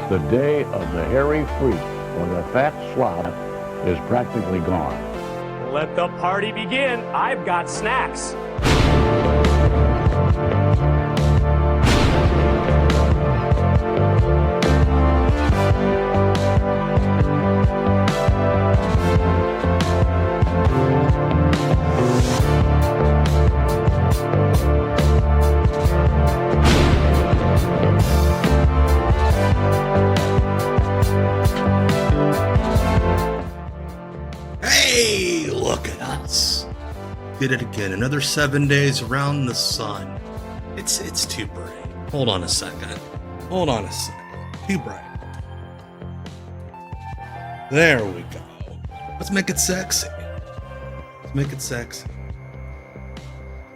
The day of the hairy freak or the fat slob is practically gone. Let the party begin. I've got snacks. Hey, look at us. Did it again. Another 7 days around the sun. It's too bright. Hold on a second. Too bright. There we go. Let's make it sexy.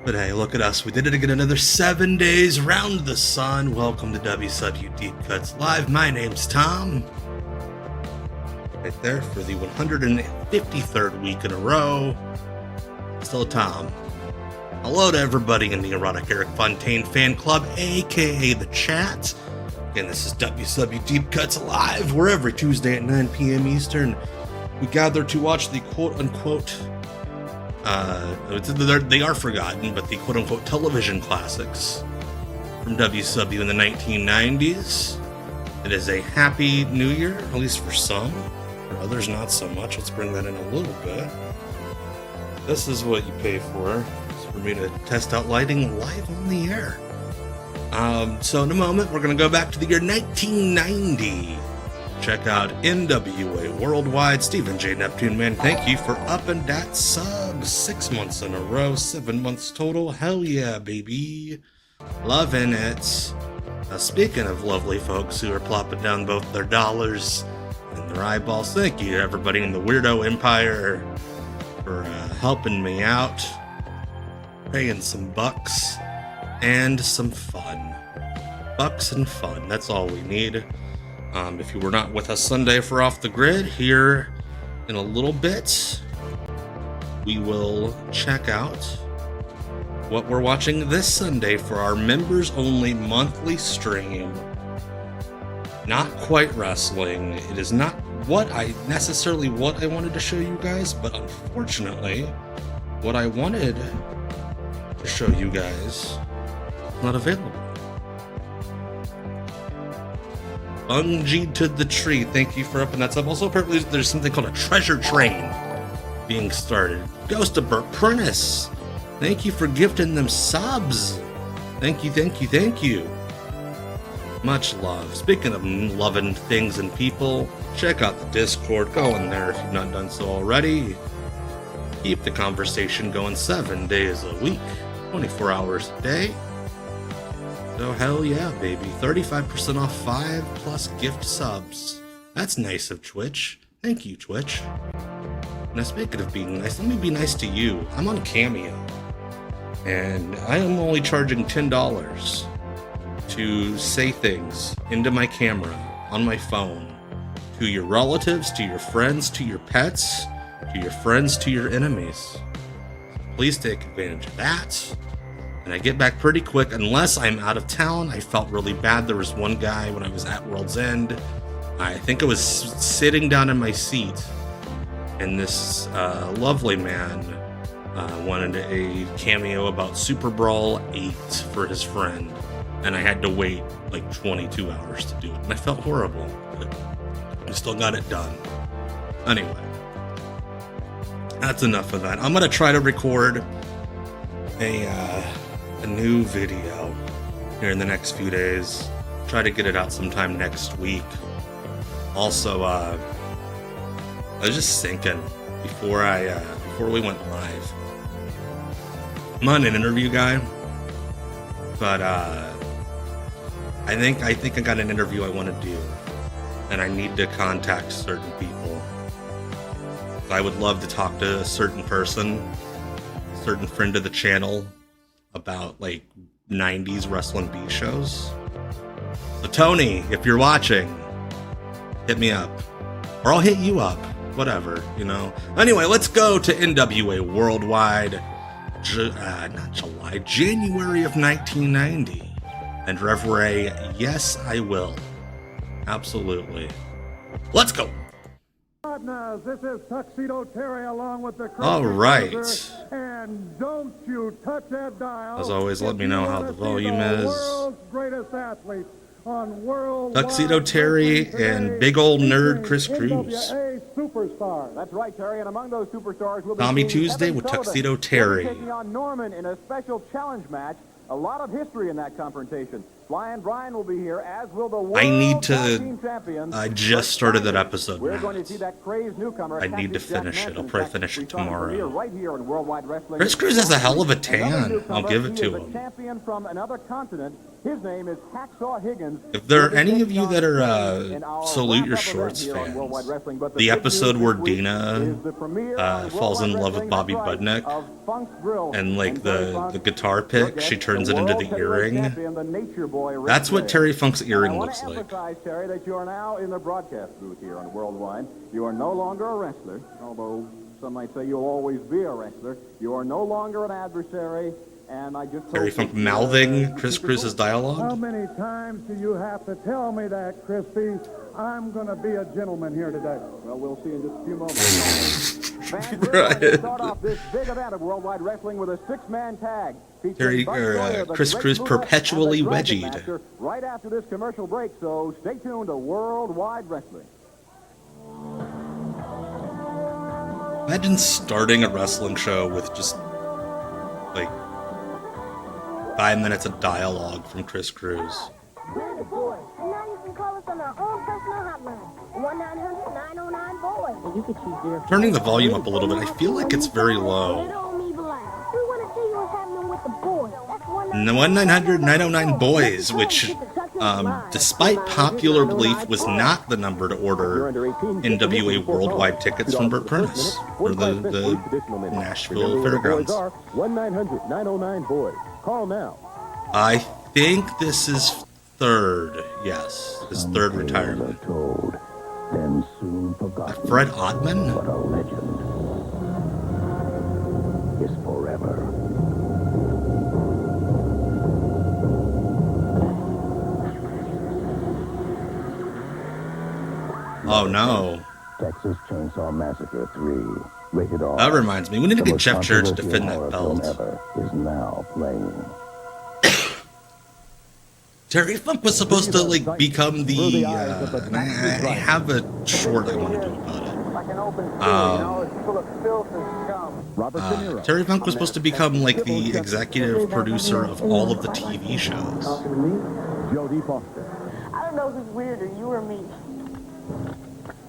But hey, look at us. We did it again. Another 7 days around the sun. Welcome to WCW Deep Cuts Live. My name's Tom. Right there for the 153rd week in a row. Still Tom. Hello to everybody in the Erotic Eric Fontaine fan club, aka the chat. Again, this is WCW Deep Cuts Live, where every Tuesday at 9 p.m. Eastern, we gather to watch the quote-unquote, they are forgotten, but the quote-unquote television classics from WCW in the 1990s. It is a happy new year, at least for some. For others, not so much. Let's bring that in a little bit. This is what you pay for. It's for me to test out lighting live on the air. So in a moment, we're going to go back to the year 1990. Check out NWA Worldwide. Stephen J. Neptune Man, thank you for upping that sub. 6 months in a row, 7 months total. Hell yeah, baby. Loving it. Speaking of lovely folks who are plopping down both their dollars and their eyeballs, thank you to everybody in the Weirdo Empire for helping me out, paying some bucks and some fun. Bucks and fun, that's all we need. If you were not with us Sunday for Off the Grid, here in a little bit, we will check out what we're watching this Sunday for our members-only monthly stream. Not quite wrestling. It is not what I wanted to show you guys, but unfortunately, what I wanted to show you guys is not available. Bungee to the tree. Thank you for upping that sub. Also, apparently, there's something called a treasure train being started. Ghost of Burt Prentice. Thank you for gifting them subs. Thank you. Much love. Speaking of loving things and people, check out the Discord. Go in there if you've not done so already. Keep the conversation going 7 days a week, 24 hours a day. So hell yeah, baby. 35% off 5+ gift subs. That's nice of Twitch. Thank you, Twitch. Now, speaking of being nice, let me be nice to you. I'm on Cameo, and I am only charging $10 to say things into my camera on my phone to your relatives, to your friends, to your pets, to your friends, to your enemies. Please take advantage of that. And I get back pretty quick unless I'm out of town. I felt really bad. There was one guy when I was at World's End. I think I was sitting down in my seat, and this lovely man wanted a cameo about Super Brawl 8 for his friend. And I had to wait like 22 hours to do it. And I felt horrible, but I still got it done. Anyway, that's enough of that. I'm going to try to record a new video here in the next few days. Try to get it out sometime next week. Also, I was just thinking before we went live. I'm not an interview guy, but I think I got an interview I want to do, and I need to contact certain people. I would love to talk to a certain person, a certain friend of the channel, about like 90s wrestling B shows. So Tony, if you're watching, hit me up, or I'll hit you up, whatever, you know. Anyway, let's go to NWA Worldwide, January of 1990. And Rev Ray, yes, I will. Absolutely. Let's go. Partners, this is Tuxedo Terry along with the All right. And don't you touch that dial. As always, let me know how the volume is. World's greatest athlete on World Tuxedo Terry and big old nerd Chris Cruz. NWA superstar. That's right, Terry. And among those superstars will be Tommy Tuesday with Tuxedo Terry. taking on Norman in a special challenge match. A lot of history in that confrontation. Flying Brian will be here, as will the world I need to. Tag Team Champions. I just started that episode. We're going to see that crazed newcomer. I need to Cactus Jack finish it. I'll Manson. probably finish it We saw him tomorrow. right here in Worldwide Wrestling. Chris Cruz has a hell of a tan. Another newcomer, I'll give it he to is a him. champion from another continent. His name is Hacksaw Higgins. If there are any of you that are Salute Your Shorts fans, the episode where Dina falls in love with Bobby Budnick and like the guitar pick, she turns it into the earring. That's what Terry Funk's earring looks like. Terry, that you are now in the broadcast booth here on Worldwide. You are no longer a wrestler, although some might say you'll always be a wrestler. You are no longer an adversary. And I just Terry Funk mouthing Chris Cruz's dialogue. How many times do you have to tell me that, Crispy? I'm going to be a gentleman here today. Well, we'll see in just a few moments. Fans, we're going to start off this big event of Worldwide Wrestling with a six-man tag. Chris Cruz perpetually wedgied. Right after this commercial break, so stay tuned to Worldwide Wrestling. Imagine starting a wrestling show with just like 5 minutes of dialogue from Chris Cruz. Boy, and now you can call us on our own personal hotline, 1-900-909-BOY. You could choose your... Turning the volume up a little bit, I feel like it's very low. Little me black. We want to see you what's happening with the boys. That's 1-900-909-BOYS, which, despite popular belief, was not the number to order NWA worldwide tickets from Burt Prentice for the Nashville Fairgrounds. 1-900-909-BOYS. Call now. I think this is third. Yes, his third retirement. Then soon forgotten. Fred Ottman? But a legend is forever. Oh no. Texas Chainsaw Massacre 3. Rated R. That reminds me, we need to The get Jeff most Jarrett to controversial defend that horror belt. film ever is now playing. Terry Funk was supposed to like become the and I have a short I want to do about it. Terry Funk was supposed to become like the executive producer of all of the TV shows. Jody Foster. I don't know who's weirder, you or me.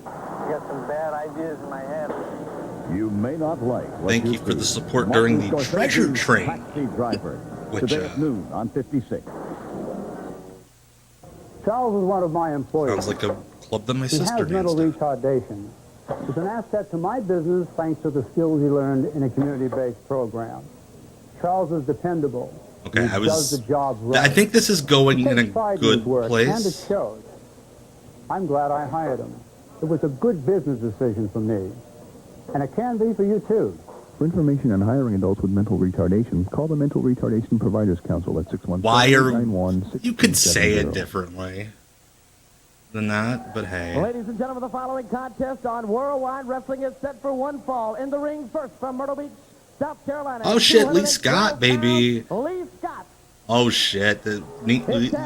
I got some bad ideas in my head. You may not like what Thank you for the support during the Treasure Train, which today at noon on 56. Charles is one of my employees. sounds like a club that my He sister has mental danced at. retardation. He's an asset to my business thanks to the skills he learned in a community-based program. Charles is dependable. Okay, He does the job right. I think this is going He in a takes pride in his good work, and it place. shows. I'm glad I hired him. It was a good business decision for me. And it can be for you, too. For information on hiring adults with mental retardation, call the Mental Retardation Providers Council at 617-991-6370. Why are you could say it differently than that, but hey. Ladies and gentlemen, the following contest on Worldwide Wrestling is set for one fall. In the ring first from Myrtle Beach, South Carolina. Oh shit, Lee Scott, baby. Lee Scott. Oh shit, Lee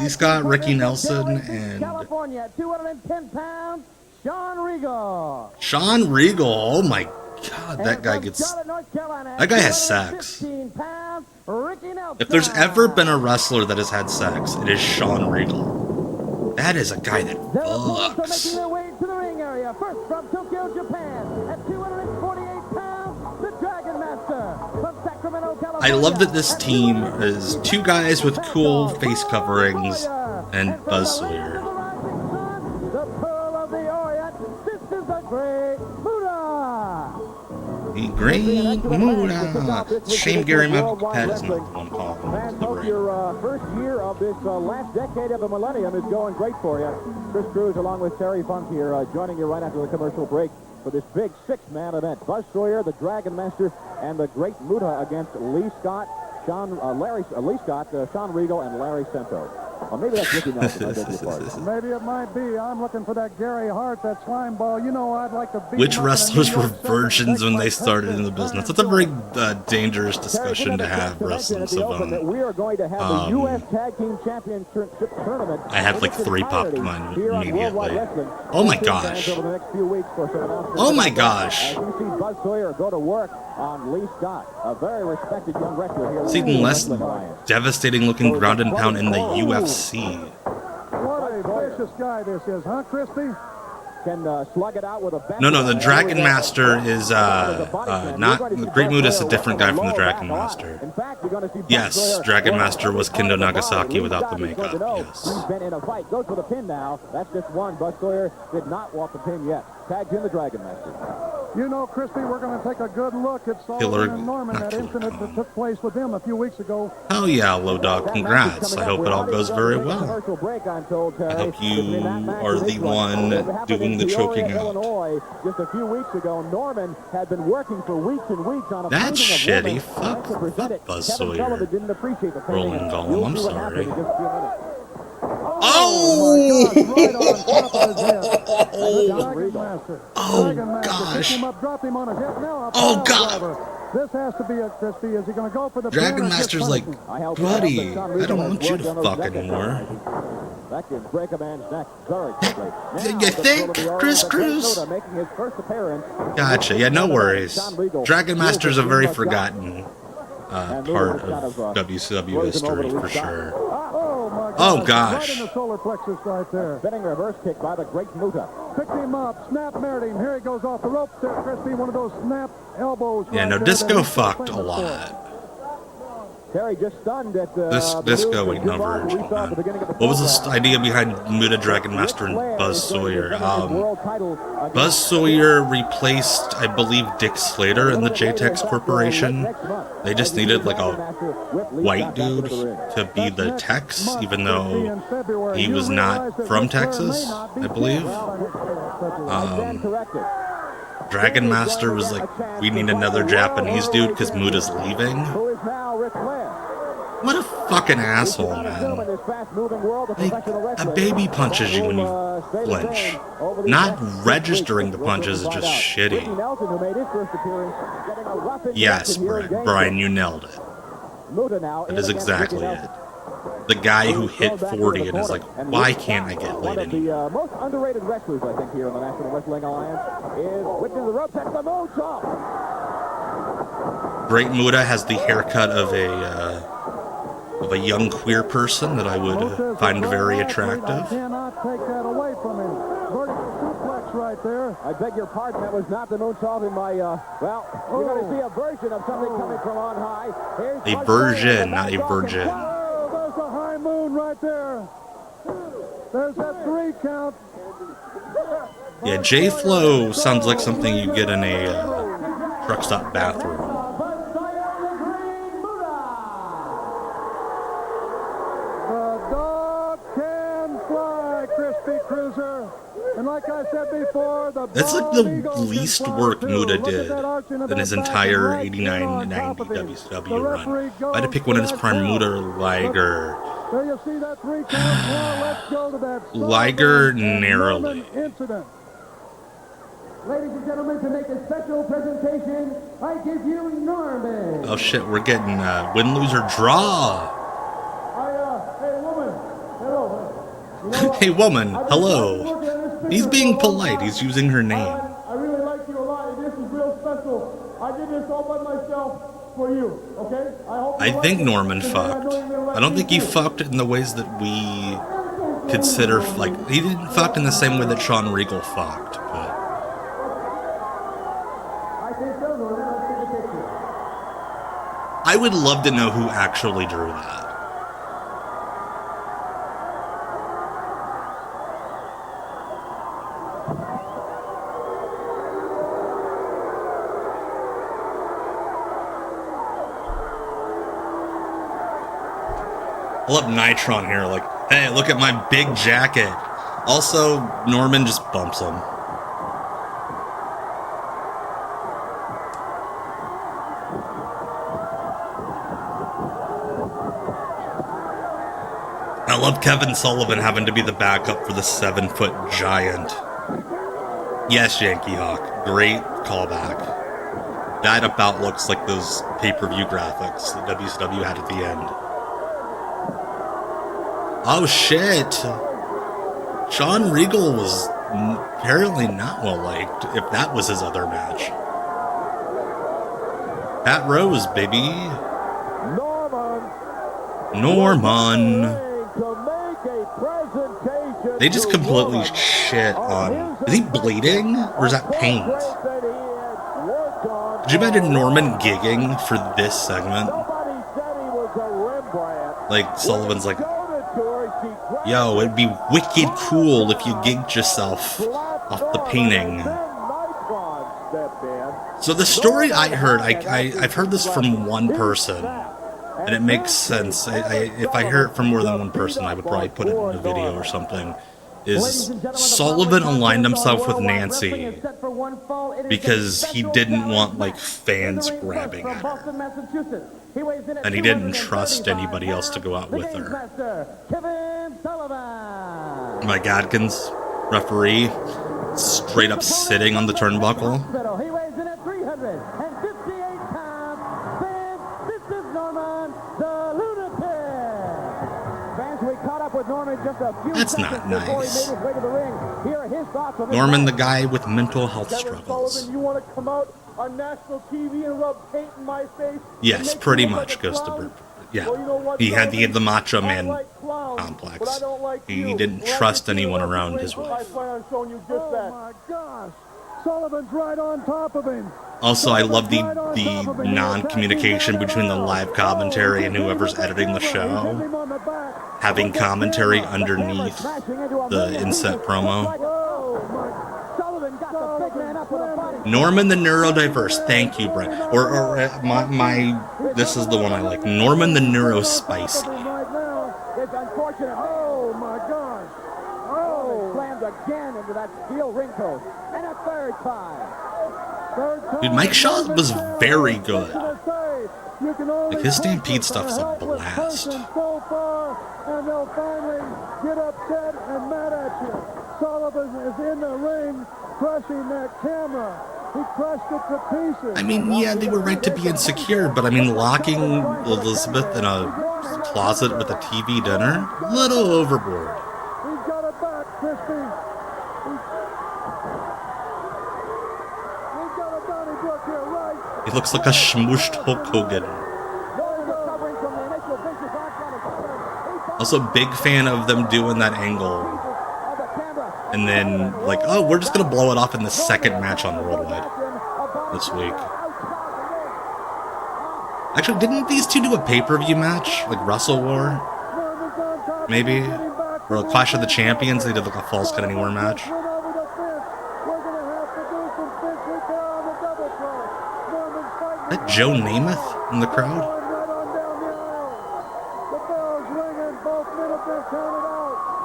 Scott, Ricky Nelson, and California, 210 pounds, Sean Regal. Sean Regal. Oh my god, that guy gets. That guy has sex. If there's ever been a wrestler that has had sex, it is Sean Regal. That is a guy that fucks. Making their way to the ring area. First from Tokyo, Japan, at 248 pounds, the Dragon Master from Sacramento, California. I love that this team is two guys with cool face coverings and Buzz Sawyer. The Pearl of the Orient. This is the Great Buddha. The Great Muda. Shame Gary Pat is not the one calling him. Fans, The hope Great. your first year of this last decade of the millennium is going great for you. Chris Cruz along with Terry Funk here joining you right after the commercial break for this big six-man event. Buzz Sawyer, the Dragon Master, and the Great Muda against Lee Scott, Sean Regal, and Larry Santos. Or maybe that's Ricky Nelson. I beg your pardon. Maybe it might be. I'm looking for that Gary Hart, that slime ball. You know, I'd like to beat Which him up in a wrestlers New were York City virgins when they like started in the business? That's a very dangerous discussion to have, wrestling savant. We are going to have the U.S. Tag Team Championship Tournament. I had like 3 pop in mind immediately. Oh my gosh. Oh my gosh. You see Buzz Sawyer go to work on Lee Scott, a very respected young wrestler here. It's even less devastating looking ground and pound in the UFC. What a vicious guy this is, huh, Christy? Can slug it out with a No, the Dragon Master is not Great Muta is a different guy from the Dragon Master. Yes, Dragon Master was Kendo Nagasaki without the makeup. Yes. He's been in a fight. Goes for the pin now. That's just one. Buzz Sawyer did not want the pin yet. Tags in the Dragon Master. You know, Christy, we're going to take a good look at Sullivan and Norman, that incident that took place with them a few weeks ago. Oh yeah, Low Dog, congrats. I hope it all goes very well. I hope you are the one doing the choking out. Just a few weeks ago, Norman had been working for weeks and weeks on a That's shitty. Fuck Buzz Sawyer. Rolling Golem, I'm sorry. Oh! Oh gosh! Oh god! This has to be a Christy. Is he going to go for the Dragon Master's like, buddy, I don't want you to fuck anymore. You think, Chris Cruz? Gotcha. Yeah, no worries. Dragon Master's a very forgotten part of WCW history for sure. Oh gosh! Right in the solar plexus right there. Spinning reverse kick by the great Muta. Picked him up, snap married him. Here he goes off the ropes there, Christy. One of those snap elbows. Yeah, no, Disco fucked a lot. Terry just stunned at Disco ain't no virgin, man. What was the idea behind Muta, Dragon Master, and Buzz Sawyer? Buzz Sawyer replaced, I believe, Dick Slater in the JTEX Corporation. They just needed like a white dude to be the Tex, even though he was not from Texas, I believe. Dragon Master was like, we need another Japanese dude because Muta's leaving. What a fucking asshole, man. Like, a baby punches you when you flinch. Not registering the punches is just shitty. Yes, Brian, you nailed it. That is exactly it. The guy who hit 40 and is like, why can't I get laid anymore? The most underrated wrestlers, I think, here in the National Wrestling Alliance is whipping the ropes at the moonsault. Great Muta has the haircut of a young queer person that I would find very attractive. I cannot take that away from him. Vertical suplex right there. I beg your pardon, that was not the moonsault in my, well, you're going to see a version of something coming from on high. A version, not a virgin. Oh, there's a high moon right there. There's that 3 count. Yeah, J-Flow sounds like something you get in a truck stop bathroom. And like I said before, that's like the least work Muta did in his entire 89-90 WCW run. If I had to pick one of his prime, Muta or Liger. Liger narrowly. Ladies and gentlemen, to make a special presentation, I give you Norman. Oh shit, we're getting win, lose, or draw. Hey woman, hello. Hey woman, hello. He's being polite. He's using her name. I really like you a lot, and this is real special. I did this all by myself for you, okay? I think Norman fucked. I don't think he fucked in the ways that we consider, like, he didn't fuck in the same way that Shawn Regal fucked, but... I would love to know who actually drew that. I love Nitron here, like, hey, look at my big jacket. Also, Norman just bumps him. I love Kevin Sullivan having to be the backup for the 7-foot giant. Yes, Yankee Hawk. Great callback. That about looks like those pay-per-view graphics that WCW had at the end. Oh shit! Sean Regal was apparently not well liked, if that was his other match. Pat Rose, baby. Norman. They just completely shit on... Is he bleeding? Or is that paint? Could you imagine Norman gigging for this segment? Like, Sullivan's like, yo, it'd be wicked cool if you gigged yourself off the painting. So the story I heard, I've heard this from one person, and it makes sense. If I hear it from more than one person, I would probably put it in a video or something. Is Sullivan aligned himself with Nancy because he didn't want, like, fans grabbing at her. And he didn't trust anybody else to go out with her. Mike Adkins, referee, straight up sitting on the turnbuckle. He weighs in at 358 pounds. Fans, this is Norman, the Lunatic. Fans, we caught up with Norman just a few That's seconds not before nice. he made his way to the ring. Here are his thoughts on Norman, the guy with mental health struggles. You want to come out on national TV and rub paint in my face? Yes, pretty much goes to... Yeah, he had the Macho Man complex. He didn't trust anyone around his wife. Oh my gosh, Sullivan's right on top of him. Also, I love the non-communication between the live commentary and whoever's editing the show. Having commentary underneath the inset promo. Norman the Neurodiverse. Thank you, Brent. Or this is the one I like. Norman the Neurospicy. Oh my gosh. Oh, slammed again into that steel ring post. And a third time. Dude, Mike Shaw was very good. Like, his Stampede stuff's a blast. And they'll finally get upset and mad at you. Sullivan is in the ring crushing that camera. He crushed it to pieces. I mean, yeah, they were right to be insecure, but I mean, locking Elizabeth in a closet with a TV dinner? A little overboard. He's got it back, Christy. He's got a Donnybrook here, right? He looks like a smooshed Hulk Hogan. Also, big fan of them doing that angle. And then, like, oh, we're just gonna blow it off in the second match on Worldwide this week. Actually, didn't these two do a pay-per-view match? Like Wrestle War? Maybe? Or a Clash of the Champions, they did like a Falls Count Anywhere match. Is that Joe Namath in the crowd?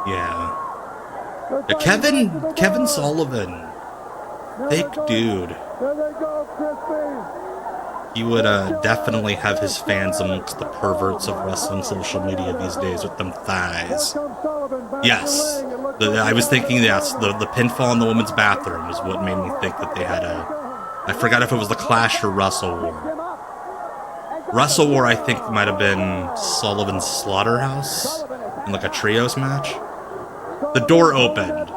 Yeah. Kevin Sullivan. Thick dude. He would definitely have his fans amongst the perverts of wrestling social media these days with them thighs. Yes. I was thinking, yes, the pinfall in the women's bathroom is what made me think that they had a... I forgot if it was the Clash or Wrestle War. Wrestle War, I think, might have been Sullivan's Slaughterhouse in like a trios match. The door opened.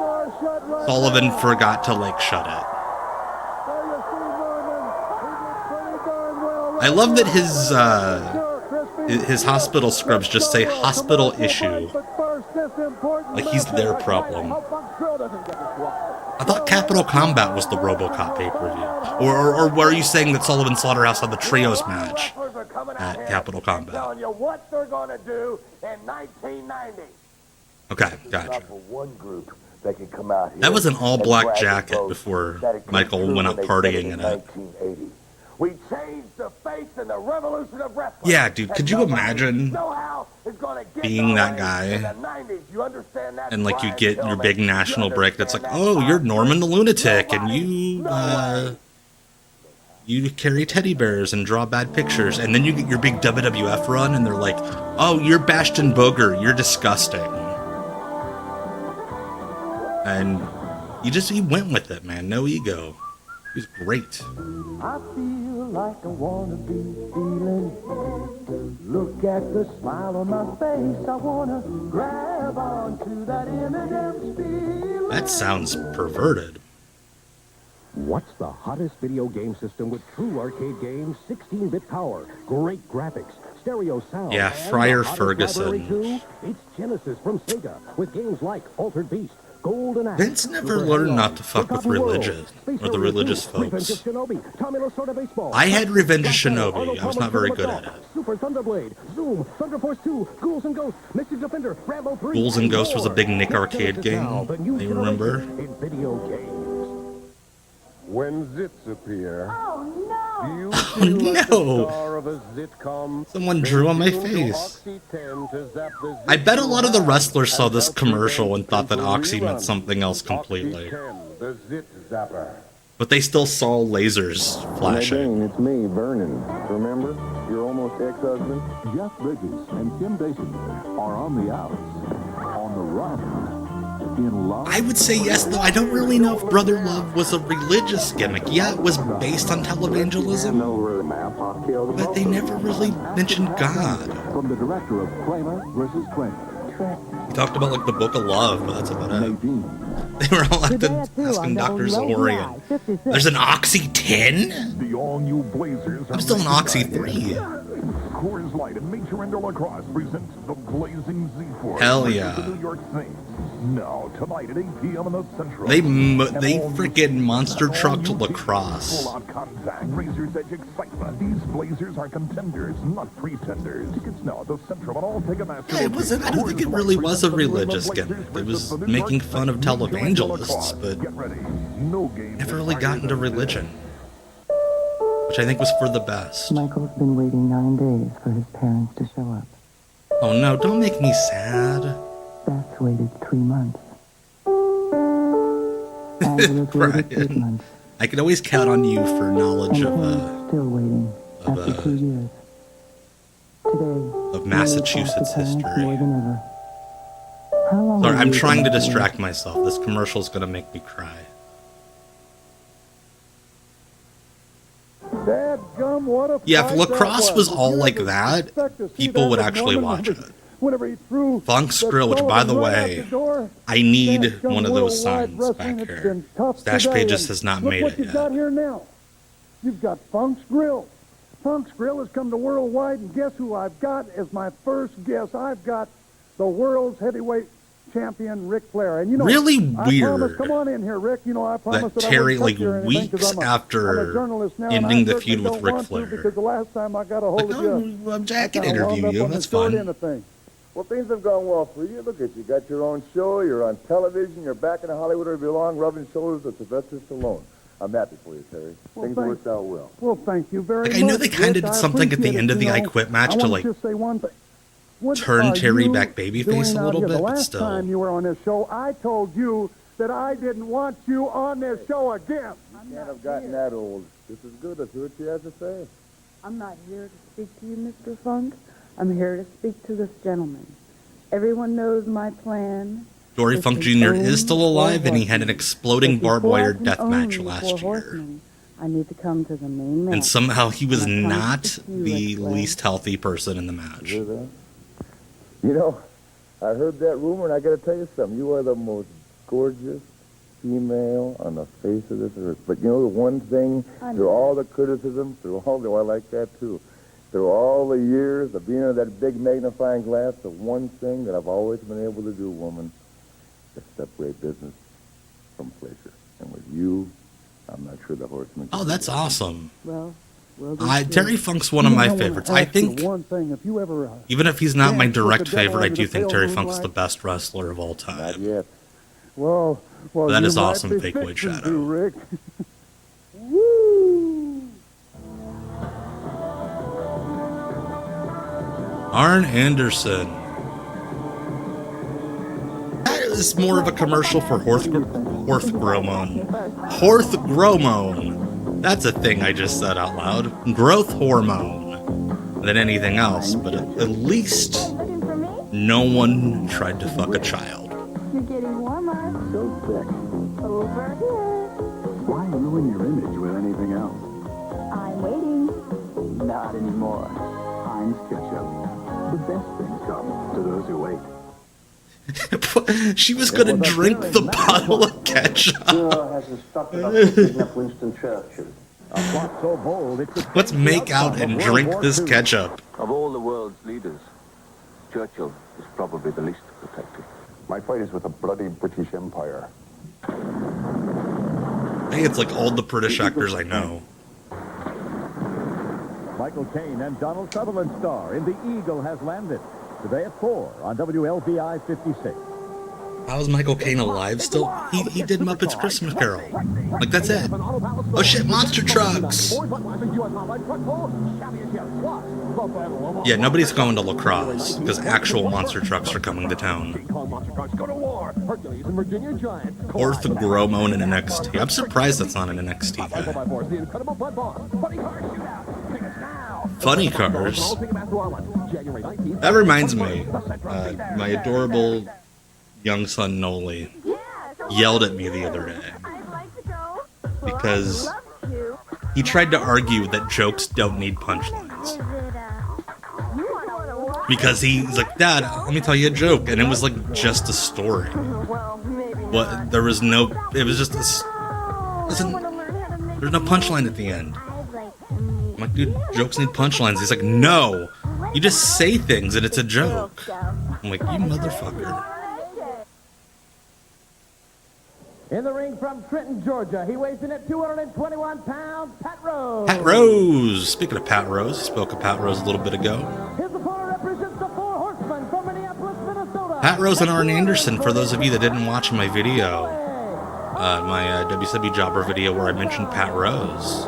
Sullivan forgot to, like, shut it. I love that his hospital scrubs just say hospital issue. Like he's their problem. I thought Capital Combat was the RoboCop pay-per-view. Or were you saying that Sullivan Slaughterhouse had the trios match at Capital Combat? Telling you what they're going to do in 1990. Okay, gotcha. One group that could come out here. That was an all-black jacket before Michael went out partying in it. We changed the face and the revolution of wrestling. Yeah, dude, could you imagine being that guy? And like you get your big national break that's like, oh, you're Norman the Lunatic, and you carry teddy bears and draw bad pictures, and then you get your big WWF run, and they're like, oh, you're Bastion Booger, you're disgusting. And he went with it, man. No ego. He was great. I feel like I wanna be feeling. Look at the smile on my face. I wanna grab onto that M&M's feeling. That sounds perverted. What's the hottest video game system with true arcade games, 16-bit power, great graphics, stereo sound? Yeah, and Friar the hottest library, Ferguson. too? It's Genesis from Sega with games like Altered Beast, Golden Axe. Vince never learned not to fuck with religious, or the religious folks. I had Revenge of Shinobi. I was not very good at it. Super Thunderblade, Zoom, Thunder Force 2, Ghouls and Ghosts, Mystic Defender, Rambo 3. Ghouls and Ghosts was a big Nick arcade game. You remember? In video games. When zits appear, Oh, no! do you Oh, feel like the no. star of a zitcom? Someone drew on my face. I bet a lot of the wrestlers saw this commercial and thought that Oxy meant something else completely. The zit zapper. But they still saw lasers flashing. It's me, Vernon. Remember? Your almost ex-husband? Jeff Bridges and Tim Basin are on the outs. On the run. In love. I would say yes, though. I don't really know if Brother Love was a religious gimmick. Yeah, it was based on televangelism, but they never really mentioned God. From the director of Kramer versus Kramer. He talked about, like, the Book of Love, but that's about it. They were all asking Dr. Zahorian. There's an Oxy 10? The all-new Blazers. I'm still an Oxy 3. Coors Light and Major Ender Lacrosse presents the Blazing Z4. Hell yeah. The New York Saints. Now, tonight at 8 p.m. in the Central. They freaking monster trucked lacrosse. Full-on contact. Razor's Edge excitement. These Blazers are contenders, not pretenders. Tickets now at the Central and all Ticketmaster. Yeah, it wasn't. I don't think it really was a religious gimmick. It was making fun of televangelists, but never really got into religion, which I think was for the best. Michael's been waiting 9 days for his parents to show up. Oh no, don't make me sad. Beth waited 3 months. Angela's waited 8 Brian, months. I can always count on you for knowledge And of Ben's still waiting after 2 years. Today, of Massachusetts Mary lost her parents more history. than ever. How long Sorry, have I'm you trying to been distract myself. This commercial's gonna make me cry. Dadgum, what a Yeah, if fight lacrosse that was all You like ever that, expect to see people that would with actually Norman watch it. Whenever he threw Funk's that Grill, which, throw by the right out way, the door, I need Dadgum one of those Worldwide signs Wrestling, back it's here. been tough Stash today, Pages and has not look made what it you've yet. got here now. You've got Funk's Grill. Funk's Grill has come to Worldwide, and guess who I've got as my first guest? I've got the world's heavyweight champion, Ric Flair. And you know, Really I promise, weird come on in here, Rick. You know, I promise that I Terry, wouldn't touch like, you or anything, weeks 'cause I'm after a journalist now, and ending I the certainly feud with don't Ric want to, Flair. because the last time I got a hold of you, I can kinda wound interview up you. on the That's short fun. end of things. Well, things have gone well for you. Look at you. Got your own show. You're on television. You're back in Hollywood where you belong, rubbing shoulders with Sylvester Stallone. I'm happy for you, Terry. Well, Things thanks. worked out well. Well, thank you very Like, much. I know they kinda Rick. did I something at the appreciate end of it, the you I know. Quit match I to, wanna like, just say one thing. What turn are Terry you back babyface doing a out little here? bit, The but last still. time you were on this show, I told you that I didn't want you on this show again. You can't have gotten that old. This is good. Let's hear what you have to say. I'm not here to speak to you, Mr. Funk. I'm here to speak to this gentleman. Everyone knows my plan. Dory is Funk to Jr. own is still alive, and he had an horsemen. exploding But barbed before I wire can death own match the last four year. horsemen, I need to come to the main match. And somehow he was And I come not to you, the Ric Flair. least healthy person in the match. Hear that? You know, I heard that rumor, and I got to tell you something. You are the most gorgeous female on the face of this earth. But you know the one thing, through all the criticism, through all the, I like that too, through all the years of being under that big magnifying glass, the one thing that I've always been able to do, woman, is separate business from pleasure. And with you, I'm not sure the horseman. Oh, that's awesome. Well, Terry Funk's one of my favorites. I think, One thing, if you ever, even if he's not my dance with direct the devil favorite, I under do the think pale Terry Funk's moonlight? the best wrestler of all Not time. yet. well, That you is might awesome, be Fake Void fixing Shadow. to, Rick. Woo! Arn Anderson. That is more of a commercial for Horth Gromone. Horth Gromone. That's a thing I just said out loud. Growth hormone than anything else, but at least no one tried to fuck a child. You're getting warmer. So thick. Over here. Why ruin your image with anything else? I'm waiting. Not anymore. Heinz ketchup. The best things come to those who wait. She was gonna drink the bottle of ketchup. Let's make out and drink this ketchup. Of all the world's leaders, Churchill is probably the least protected. My fight is with the bloody British Empire. Hey, it's like all the British actors I know. Michael Caine and Donald Sutherland star in The Eagle has landed. Today at 4 on WLBI 56. How is Michael Caine alive still? He did Muppets Christmas Carol. Like, that's it. Oh shit, monster trucks! Yeah, nobody's going to lacrosse, because actual monster trucks are coming to town. Orth Gromone in NXT. I'm surprised that's not an NXT guy. Funny Cars. That reminds me, my adorable young son Noli yelled at me the other day because he tried to argue that jokes don't need punchlines. Because he's like, Dad, let me tell you a joke, and it was like just a story. What? There was no. It was just this. There's no punchline at the end. I'm like, dude, jokes need punchlines. He's like, no, you just say things and it's a joke. I'm like, you motherfucker. In the ring from Trenton, Georgia, he weighs in at 221 pounds, Pat Rose. Pat Rose. Speaking of Pat Rose, spoke of Pat Rose a little bit ago. His opponent represents the Four Horsemen from Minneapolis, Minnesota. Pat Rose and Arn Anderson, for those of you that didn't watch my video, my WCW Jobber video where I mentioned Pat Rose.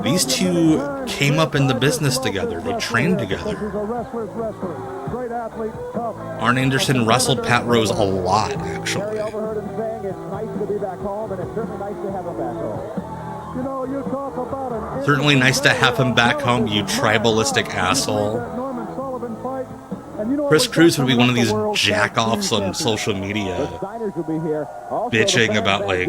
These two came up in the business together. They trained together. Arn Anderson wrestled Pat Rose a lot, actually. Certainly nice to have him back home, you tribalistic asshole. Chris Cruz would be one of these jack-offs on social media bitching about, like,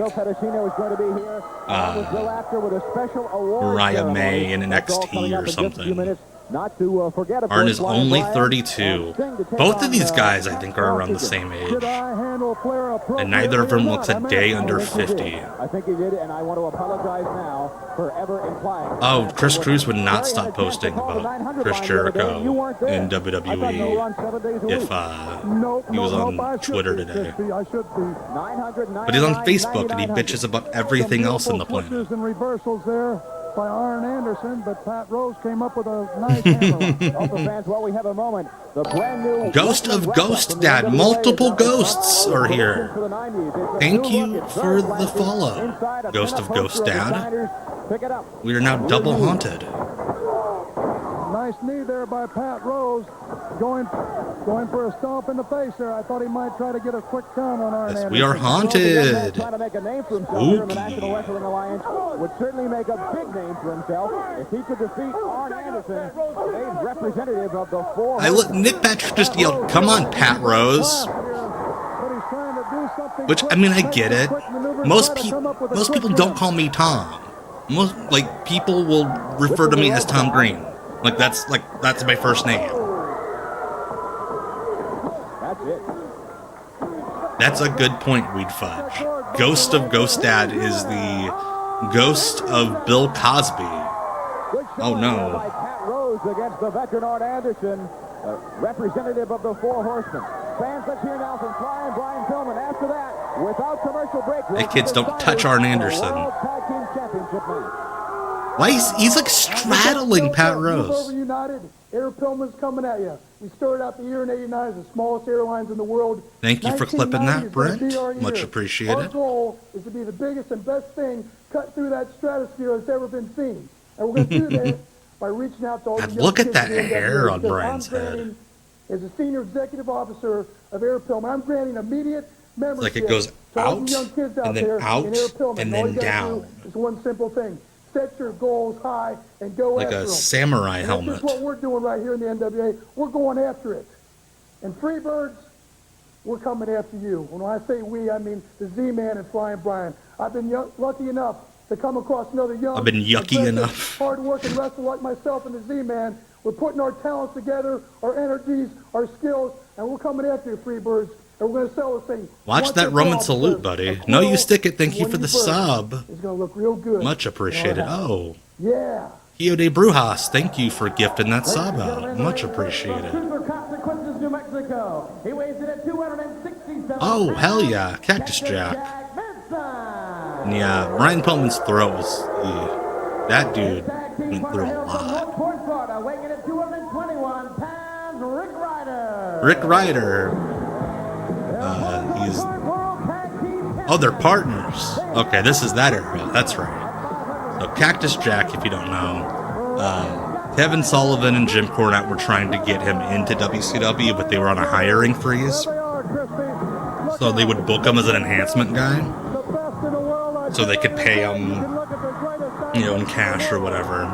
Mariah May in NXT or something. Arn is only 32. Both of these guys, I think, are around the same age. And neither of them looks a day under 50. Oh, Chris Cruz would not stop posting about Chris Jericho in WWE if he was on Twitter today. But he's on Facebook and he bitches about everything else in the planet. By Arn Anderson, but Pat Rose came up with a nice hammer. Also, fans, while we have a moment, the brand new Ghost of Ghost Dad, multiple ghosts are here. Thank you for the follow, Ghost of Ghost Dad. We are now double haunted. Nice knee there by Pat Rose, going for a stomp in the face there. I thought he might try to get a quick count on Arn Anderson. We are haunted. Trying to make a name for himself here in the National Wrestling Alliance. Would certainly make a big name for himself if he could defeat Arn Anderson, a representative of the Four. Nick Patrick just yelled, "Come on, Pat Rose." Which, I mean, I get it. Most people don't call me Tom. Most people will refer to me as Tom Green. That's my first name. That's it. That's a good point, Weed Fudge. Ghost of Ghost Dad is the ghost of Bill Cosby. Oh no. Pat Rose against the veteran Arn Anderson, representative of the Four Horsemen. Fans, let's hear now from Brian Pillman. After that, without commercial break. Hey kids, don't touch Arn Anderson. Why he's like straddling Pat Rose. United, Air Pillman's coming at you. We started out the year in '89 as the smallest airlines in the world. Thank you for clipping that, Brent. Much appreciated. Our goal is to be the biggest and best thing cut through that stratosphere that's ever been seen. And we're going to do that by reaching out to all the young look at kids that in the hair on because Brian's I'm head. As a senior executive officer of Air Pillman, I'm granting immediate membership Like it goes to all out the young kids out and then there out in Air Pillman. and All then you gotta down. do is one simple thing. set your goals high and go like after a them. samurai And helmet. This is what we're doing right here in the NWA. We're going after it. And Freebirds, we're coming after you. When I say we, I mean the Z-Man and Flying Brian. I've been lucky enough to come across another young, I've been yucky enough. hard-working wrestler like myself and the Z-Man. We're putting our talents together, our energies, our skills, and we're coming after you, Freebirds. And we're going to sell this thing. Watch that Roman salute, buddy. No, you stick it. Thank you for the sub. It's going to look real good. Much appreciated. Oh. Yeah. Hio de Brujas, thank you for gifting that sub out. Much appreciated. Consequences, New Mexico. He weighs in at 267. Oh, hell yeah. Cactus Jack. And yeah, Brian Pillman's throat was... that dude went through a lot. Florida, weighing in at 221 pounds, Rick Ryder. Rick Ryder. He's... oh, they're partners. Okay, this is that era. That's right. So Cactus Jack, if you don't know, Kevin Sullivan and Jim Cornette were trying to get him into WCW, but they were on a hiring freeze. So they would book him as an enhancement guy, so they could pay him, you know, in cash or whatever.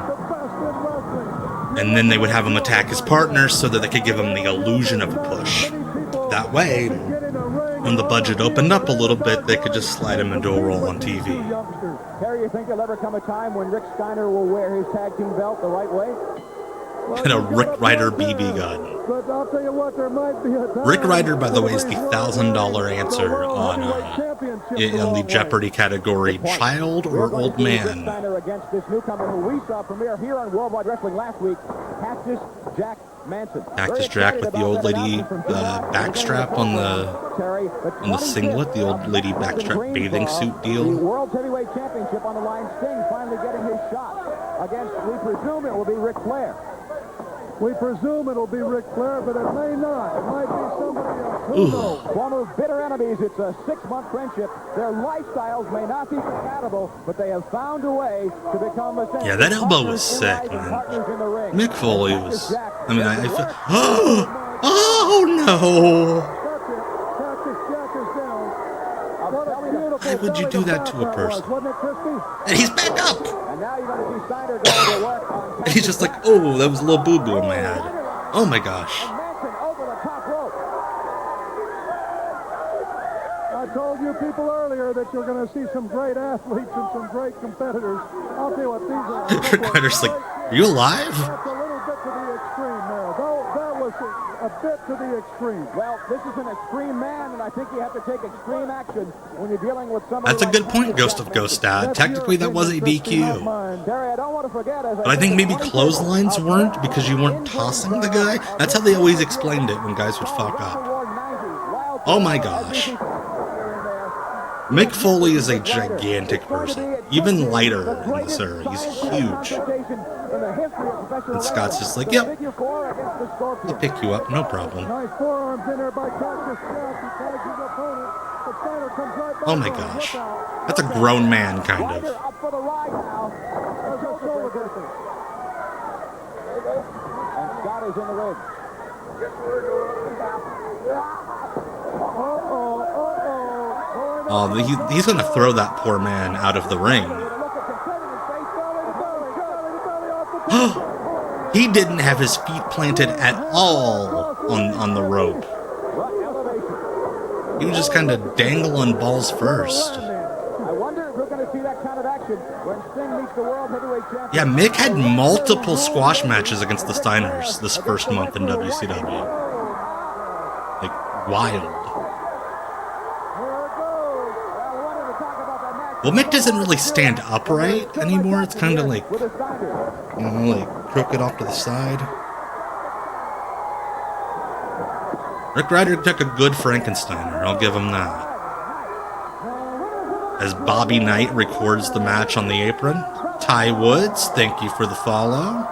And then they would have him attack his partners so that they could give him the illusion of a push. That way, when the budget opened up a little bit, they could just slide him into a role on TV. Harry, you think there'll ever come a time when Rick Steiner will wear his tag team belt the right way? And a Rick Ryder BB gun. But I'll tell you what, there might be a time. Rick Ryder, by the way, is the $1,000 answer on the Jeopardy category, child or old man. Steiner against this newcomer who we saw premiere here on Worldwide Wrestling last week, Cactus Jack Manson. Cactus Jack with the old lady backstrap on the singlet, the old lady backstrap bathing suit The deal. World Heavyweight Championship on the line. Sting finally getting his shot against, we presume it will be Ric Flair. We presume it'll be Ric Flair, but it may not. It might be somebody else. Who knows? Former bitter enemies, it's a 6-month friendship. Their lifestyles may not be compatible, but they have found a way to become essentially... Yeah, that elbow was sick, man. Mick Foley was... I mean, I feel... oh, no! Why would you do that to a person? And he's back up! And now you're going to see Steiner going to work on... And he's just like, oh, that was a little boo-boo in my head. Oh my gosh. I told you people earlier that you're going to see some great athletes and some great competitors. I'll tell you what, these are... Rick Ryder's like, are you alive? That's a little bit to the extreme there. That was a bit to the extreme. Well, this is an extreme man, and I think you have to take extreme action when you're dealing with somebody. That's a good point, Ghost of Ghost Dad. Technically, that was a DQ. Terry, I don't want to forget, But I think maybe clotheslines weren't because you weren't tossing the guy. That's how they always explained it when guys would fuck up. Oh my gosh. Mick Foley is a gigantic person. Even lighter in this era. He's huge. And Scott's just like, yep, I'll pick you up, no problem. Oh my gosh. That's a grown man, kind of. And Scott is in the ring. Oh, he's going to throw that poor man out of the ring. He didn't have his feet planted at all on the rope. He was just kind of dangling balls first. I wonder if we're going to see that kind of action when Sting meets the World Heavyweight Champion. Yeah, Mick had multiple squash matches against the Steiners this first month in WCW. Like, wild. Well, Mick doesn't really stand upright anymore. It's kind of like, you know, like crooked off to the side. Rick Ryder took a good Frankensteiner. I'll give him that. As Bobby Knight records the match on the apron. Ty Woods, thank you for the follow.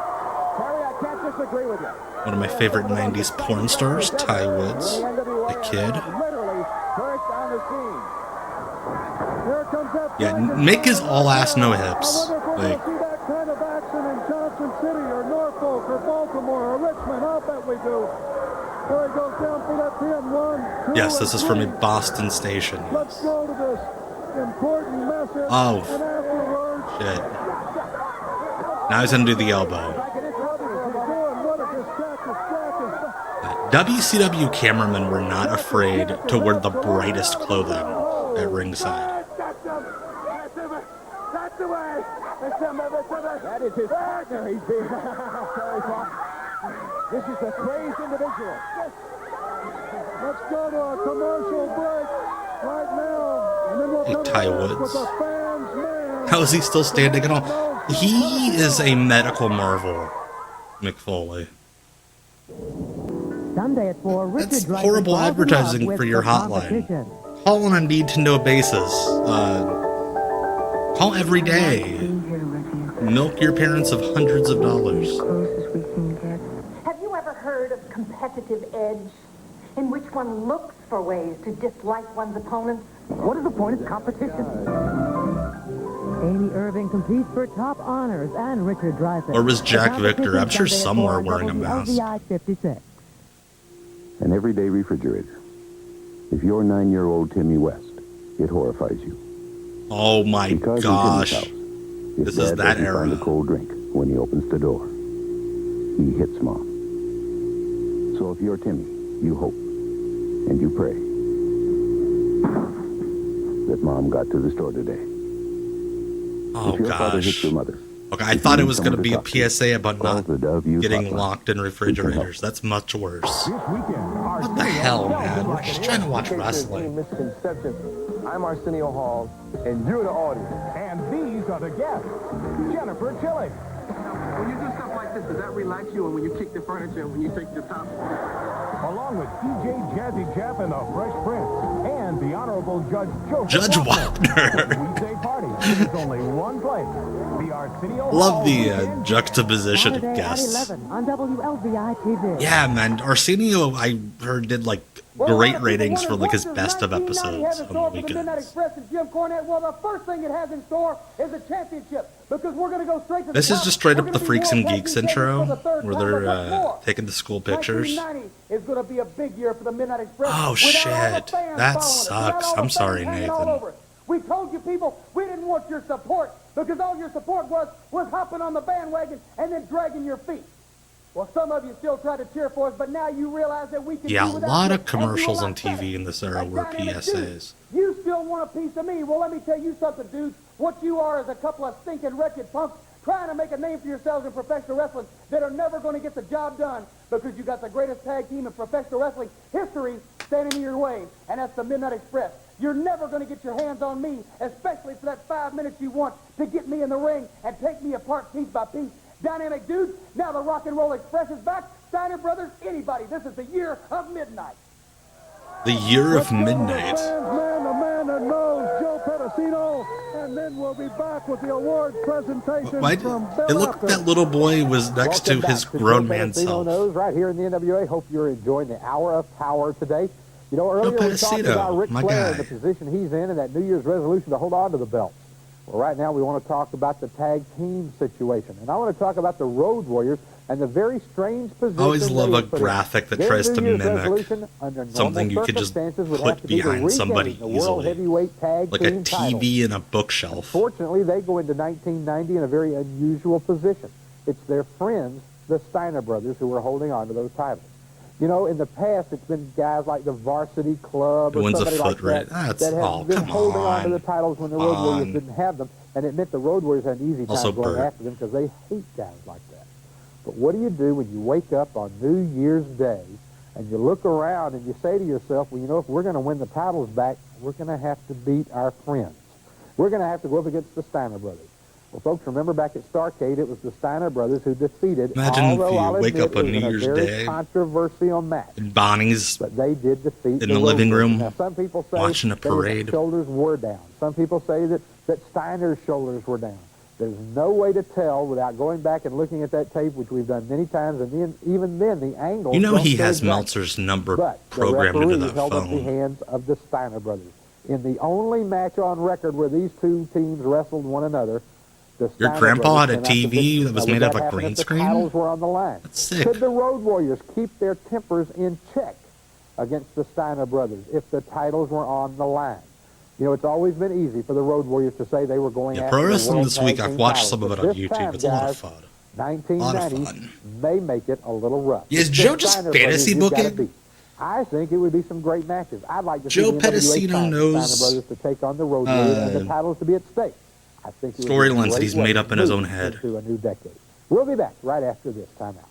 One of my favorite 90s porn stars, Ty Woods, the kid. Yeah, Mick is all ass, no hips. Like, that kind of action in Johnson City or Norfolk or Baltimore or Richmond. I'll bet we do. There he goes down for that pin. 1, 2, yes, this is from a Boston station. Let's go to this important message. Oh, and afterwards, shit. Now he's going to do the elbow. WCW cameramen were not afraid to wear the brightest clothing at ringside. That's the way. That is his partner. He's being sorry, Fox. This is a crazed individual. Let's go to a commercial break right now. And then we'll Hey, come Ty back Woods. with the fans' man. How is he still standing at all? He is a medical marvel, McFoley. Sunday at 4, Richard That's Dreyfuss horrible falls in advertising love for with your the hotline. competition. Call on a need-to-know basis. Call every day. Milk your parents of hundreds of dollars. Have you ever heard of competitive edge, in which one looks for ways to dislike one's opponents? What is the point of competition? Amy Irving competes for top honors, and Richard Dreyfuss. Or was Jack The Victor? I'm sure competition Sunday at somewhere 4 wearing a mask. WLVI 56. An everyday refrigerator. If you're 9-year-old Timmy West, it horrifies you. Oh my Because gosh. in Timmy's house, his This is dad that doesn't find era. a cold drink when he opens the door. He hits Mom. So if you're Timmy, you hope and you pray that Mom got to the store today. Oh if your father hits gosh. your mother, Okay, I if thought you it need was going to someone be to a talk to, PSA about call not the WCW getting hotline. locked in refrigerators. That's much worse. What the hell, man? We're just trying to watch wrestling. Misconception. I'm Arsenio Hall, and you're the audience. And these are the guests. Jennifer Tilly. When you do stuff like this, does that relax you? And when you kick the furniture, and when you take the top off? Along with DJ Jazzy Jeff and the Fresh Prince, and the Honorable Judge Wapner. Weekday party. There's only one place. The Arsenio Love Hall the Weekend juxtaposition of Saturday at guests. 11 on WLVI TV. Yeah, man. Arsenio, I heard, did like great ratings for like his best of episodes on the Midnight weekends. Express and Jim Cornette. Well, the first thing it has in store is a championship, because we're going to go straight to the This is top. just straight We're up gonna the be Freaks and World Geeks Tag Team intro, champions for the third where time, they're but what's more, taking the school pictures. 1990 is going to be a big year for the Midnight Express. Oh, Without all the shit. fans That following us, sucks. without all the I'm fans sorry, hanging all Nathan. over us. We told you people we didn't want your support, because all your support was hopping on the bandwagon and then dragging your feet. Well, some of you still try to cheer for us, but now you realize that we can Yeah, do a without lot you, of and do a commercials lot on better. TV in this era Like were Dynamic PSAs. Dudes, you still want a piece of me. Well, let me tell you something, dudes. What you are is a couple of stinking wretched punks trying to make a name for yourselves in professional wrestling that are never going to get the job done, because you got the greatest tag team in professional wrestling history standing in your way, and that's the Midnight Express. You're never going to get your hands on me, especially for that 5 minutes you want to get me in the ring and take me apart piece by piece. Dynamic Dudes, now the Rock and Roll Express is back. Steiner Brothers, anybody. This is the year of midnight. The year of midnight. The man that knows, Joe Pedicino, and then we'll be back with the award presentation Why from it looked that little boy was next to his grown man self. Knows right here in the NWA. Hope you're enjoying the hour of power today. You know, earlier we talked about Ric my Flair guy. and the position he's in and that New Year's resolution to hold on to the belt. Well, right now we want to talk about the tag team situation. And I want to talk about the Road Warriors and the very strange position. I always love they a were put in. graphic that Their tries to New Year's mimic resolution under normal something you could just circumstances would put have to be to behind somebody regain the World easily. Heavyweight Tag Like a Team title. TV and a bookshelf. Fortunately, they go into 1990 in a very unusual position. It's their friends, the Steiner brothers, who are holding on to those titles. You know, in the past, it's been guys like the Varsity Club or Wins a somebody like foot rate. that That's that have all. been Come holding on to on. the titles when the Road Warriors didn't have them, and it meant the Road Warriors had an easy time Also going Bert. after them because they hate guys like that. But what do you do when you wake up on New Year's Day and you look around and you say to yourself, well, you know, if we're going to win the titles back, we're going to have to beat our friends. We're going to have to go up against the Steiner brothers. Well, folks, remember back at Starrcade, it was the Steiner brothers who defeated. Imagine if although you I'll wake admit up on it was New in a Year's very Day controversial match. And Bonnie's But they did defeat in the living room Now, some people say watching a that his parade. shoulders were down. Some people say that Steiner's shoulders were down. There's no way to tell without going back and looking at that tape, which we've done many times, and then, even then, the angles. You know don't he stay has exact. Meltzer's number But programmed the into referees that held up the phone. hands of the Steiner brothers. In the only match on record where these two teams wrestled one another, the Your Steiner grandpa had brothers a came out to TV victory. that was Now, made would out of that a happen green if the screen? titles were on the line? That's sick. Could the Road Warriors keep their tempers in check against the Steiner brothers if the titles were on the line? You know, it's always been easy for the Road Warriors to say they were going after Pro the Wrestling World this Tag week, I've Team watched titles. some of it But on this YouTube. time, It's a lot of guys, fun. 1990 may make it a little rough. Yeah, is The Joe just Steiner fantasy brothers, you've gotta booking? beat. I think it would be some great matches. I'd like to Joe see the NWA Pedicino knows, Steiner brothers to take on the Road Warriors and the titles to be at stake. I think it would be a storylines that great he's way made to up in his own move head. into a new decade. We'll be back right after this timeout.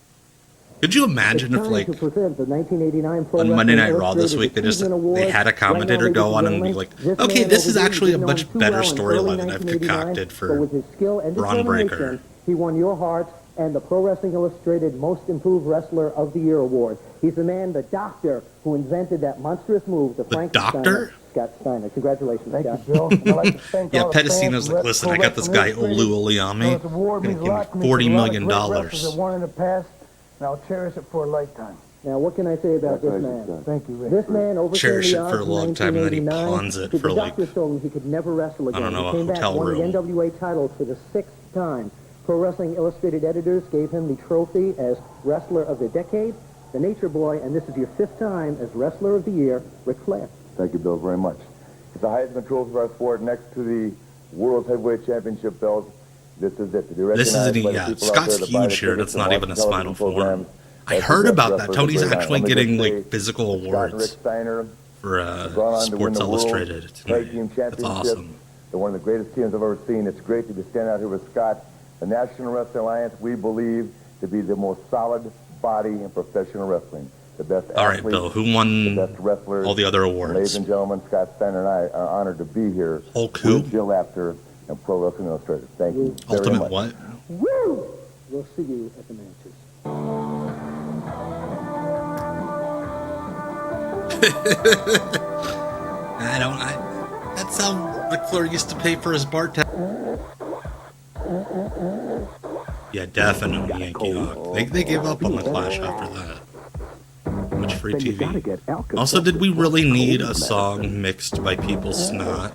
Could you imagine if, like, on Monday Night Raw this week, they had a commentator go on and be like, okay, this is actually a much better storyline than I've concocted for Braun Breaker. He won your hearts and the Pro Wrestling Illustrated Most Improved Wrestler of the Year award. He's the man, the doctor, who invented that monstrous move, the Frankensteiner, Scott Steiner. Congratulations, Scott. Yeah, Pedicino's like, listen, I got this guy, Olu Oliami, gonna give me $40 million. One in the past, and I'll cherish it for a lifetime. Now, what can I say about this man? Thank you, Rick. This man overcame Cherish the it for a odds long in time, and then he 1989. pawns it The for, like, doctor told him he could never wrestle again. I don't know, He a came back, hotel won room. the NWA title for the 6th time. Pro Wrestling Illustrated editors gave him the trophy as Wrestler of the Decade. The Nature Boy, and this is your 5th time as Wrestler of the Year, Ric Flair. Thank you, Bill, very much. It's the Heisman Trophy of our sport next to the World Heavyweight Championship belt. This is it. To be This is recognized by the yeah, people out Scott's there that buy the huge here, and tickets it's not and even a watch spinal television programs. form. I heard about that. Tony's actually getting, like, physical Scott and Rick awards Steiner for have gone on to win Sports the World Illustrated Tag tonight. Team That's Championship. awesome. They're one of the greatest teams I've ever seen. It's great to be standing out here with Scott. The National Wrestling Alliance, we believe, to be the most solid body in professional wrestling. The best All right, athletes, Bill, who won the best wrestlers. all the other Ladies awards? and gentlemen, Scott Steiner and I are honored to be here Hulk who? with Jill Apter and Pro Wrestling Illustrated. Thank you very Ultimate much. what? Woo! We'll see you at the matches. That's how Ric Flair used to pay for his bartender. Yeah, definitely Yankee Hawk. They gave up on the Clash after that. Much free TV. Also, did we really need a song mixed by people snot?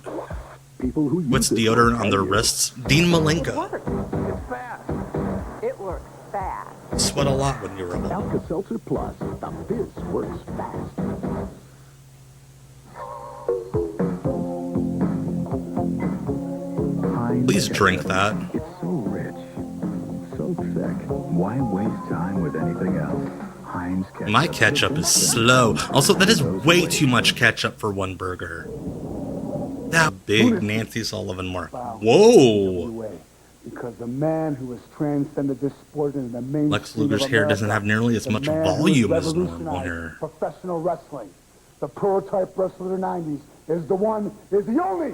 What's deodorant on their wrists? Dean Malenko. It's fast. It works fast. Sweat a lot when you're a Alka-Seltzer Plus. The fizz works fast. Please drink that. It's so rich, so thick. Why waste time with anything else? Heinz ketchup. My ketchup is slow. Also, that is way too much ketchup for one burger. That big Nancy Sullivan mark. Whoa! Because the man who has transcended this sport into the mainstream Lex Luger's of hair doesn't America, have nearly as the much man who has volume as normal revolutionized hair. professional wrestling. The prototype wrestler of the 90s is the only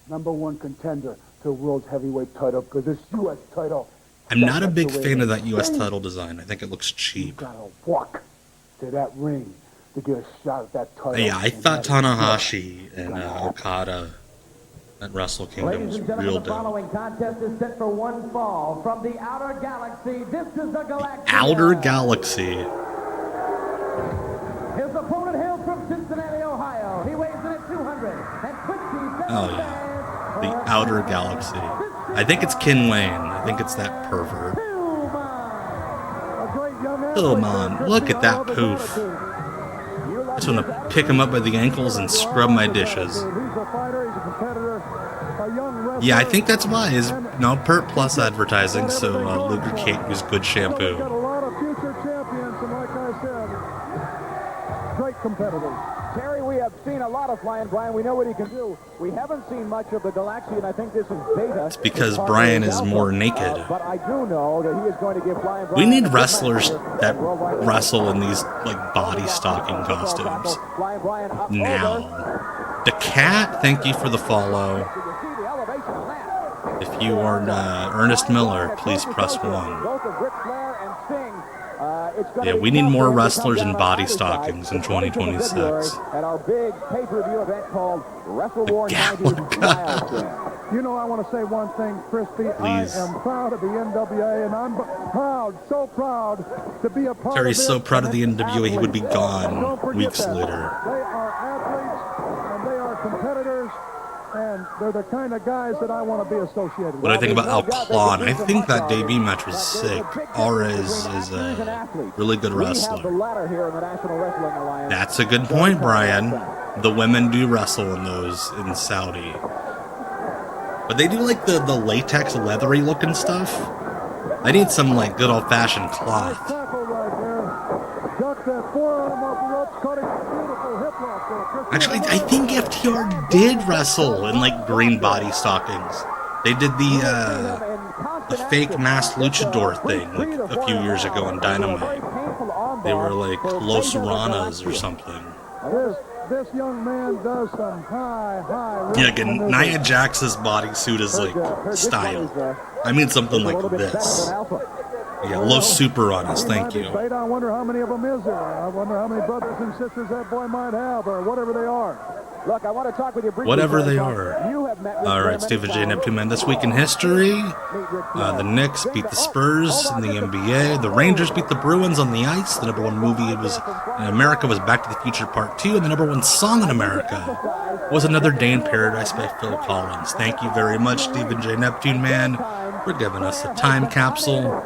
#1 contender to the world's heavyweight title, because this U.S. title. I'm not a big that's the way fan of it that U.S. is. title design. I think it looks cheap. Gotta walk to that ring to get a shot at that title. Yeah, I And thought that is Tanahashi and Okada at Wrestle Kingdom Ladies was and gentlemen, real the dope. following contest is set for one fall. From the outer galaxy, this is the Galactic. Outer Galaxy. His opponent hails from Cincinnati, Ohio. He weighs in at 227 Oh yeah, the Outer Galaxy. I think it's Ken Wayne. I think it's that pervert. Oh man, look at that poof. I just want to pick him up by the ankles and scrub my dishes. Yeah, I think that's why. Is no Pert Plus advertising, so Luger can't use good shampoo. got a lot of future champions, and like I said, great competitors. Terry, we have seen a lot of Flying Brian. We know what he can do. We haven't seen much of the Galaxy, and I think this is beta. It's because Brian is more naked. But I do know that he is going to give Flying Brian... We need wrestlers that wrestle in these like body stocking costumes. Now, the cat, thank you for the follow. If you are Ernest Miller, please press 1. Both of Ric Flair and Sting. Yeah, we need more wrestlers in body stockings in 2026. At our big pay-per-view event called Wrestle War 90 Wild. You know, I want to say one thing, Crispy. Please. I am proud of the NWA, and I'm proud, so proud to be a part Terry's of this. so proud of the NWA, he would be Don't gone forget weeks that. later. They are athletes, and they are competitors, and they're the kind of guys that I want to be associated with. What do I think about Al Klon? I think that debut match was sick. Aura is a really good We have wrestler. the ladder here in the National Wrestling Alliance. That's a good point, Brian. The women do wrestle in those in Saudi. But they do like the latex leathery looking stuff. I need some like good old fashioned cloth. Actually, I think FTR did wrestle in like green body stockings. They did the fake masked luchador thing like a few years ago on Dynamite. They were like Los Ranas or something. This young man does some high. Yeah, again, Nia Jax's bodysuit is like style. I mean something like this. Yeah, Los Superanas, thank you. I wonder how many of them is there. I wonder how many brothers and sisters that boy might have, or whatever they are. Look, I want to talk with you briefly. Whatever they are. Alright, Stephen J. Neptune Man. This week in history, the Knicks beat the Spurs in the NBA. The Rangers beat the Bruins on the ice. The number one movie in America was Back to the Future Part 2. And the number one song in America was Another Day in Paradise by Phil Collins. Thank you very much, Stephen J. Neptune Man, for giving us a time capsule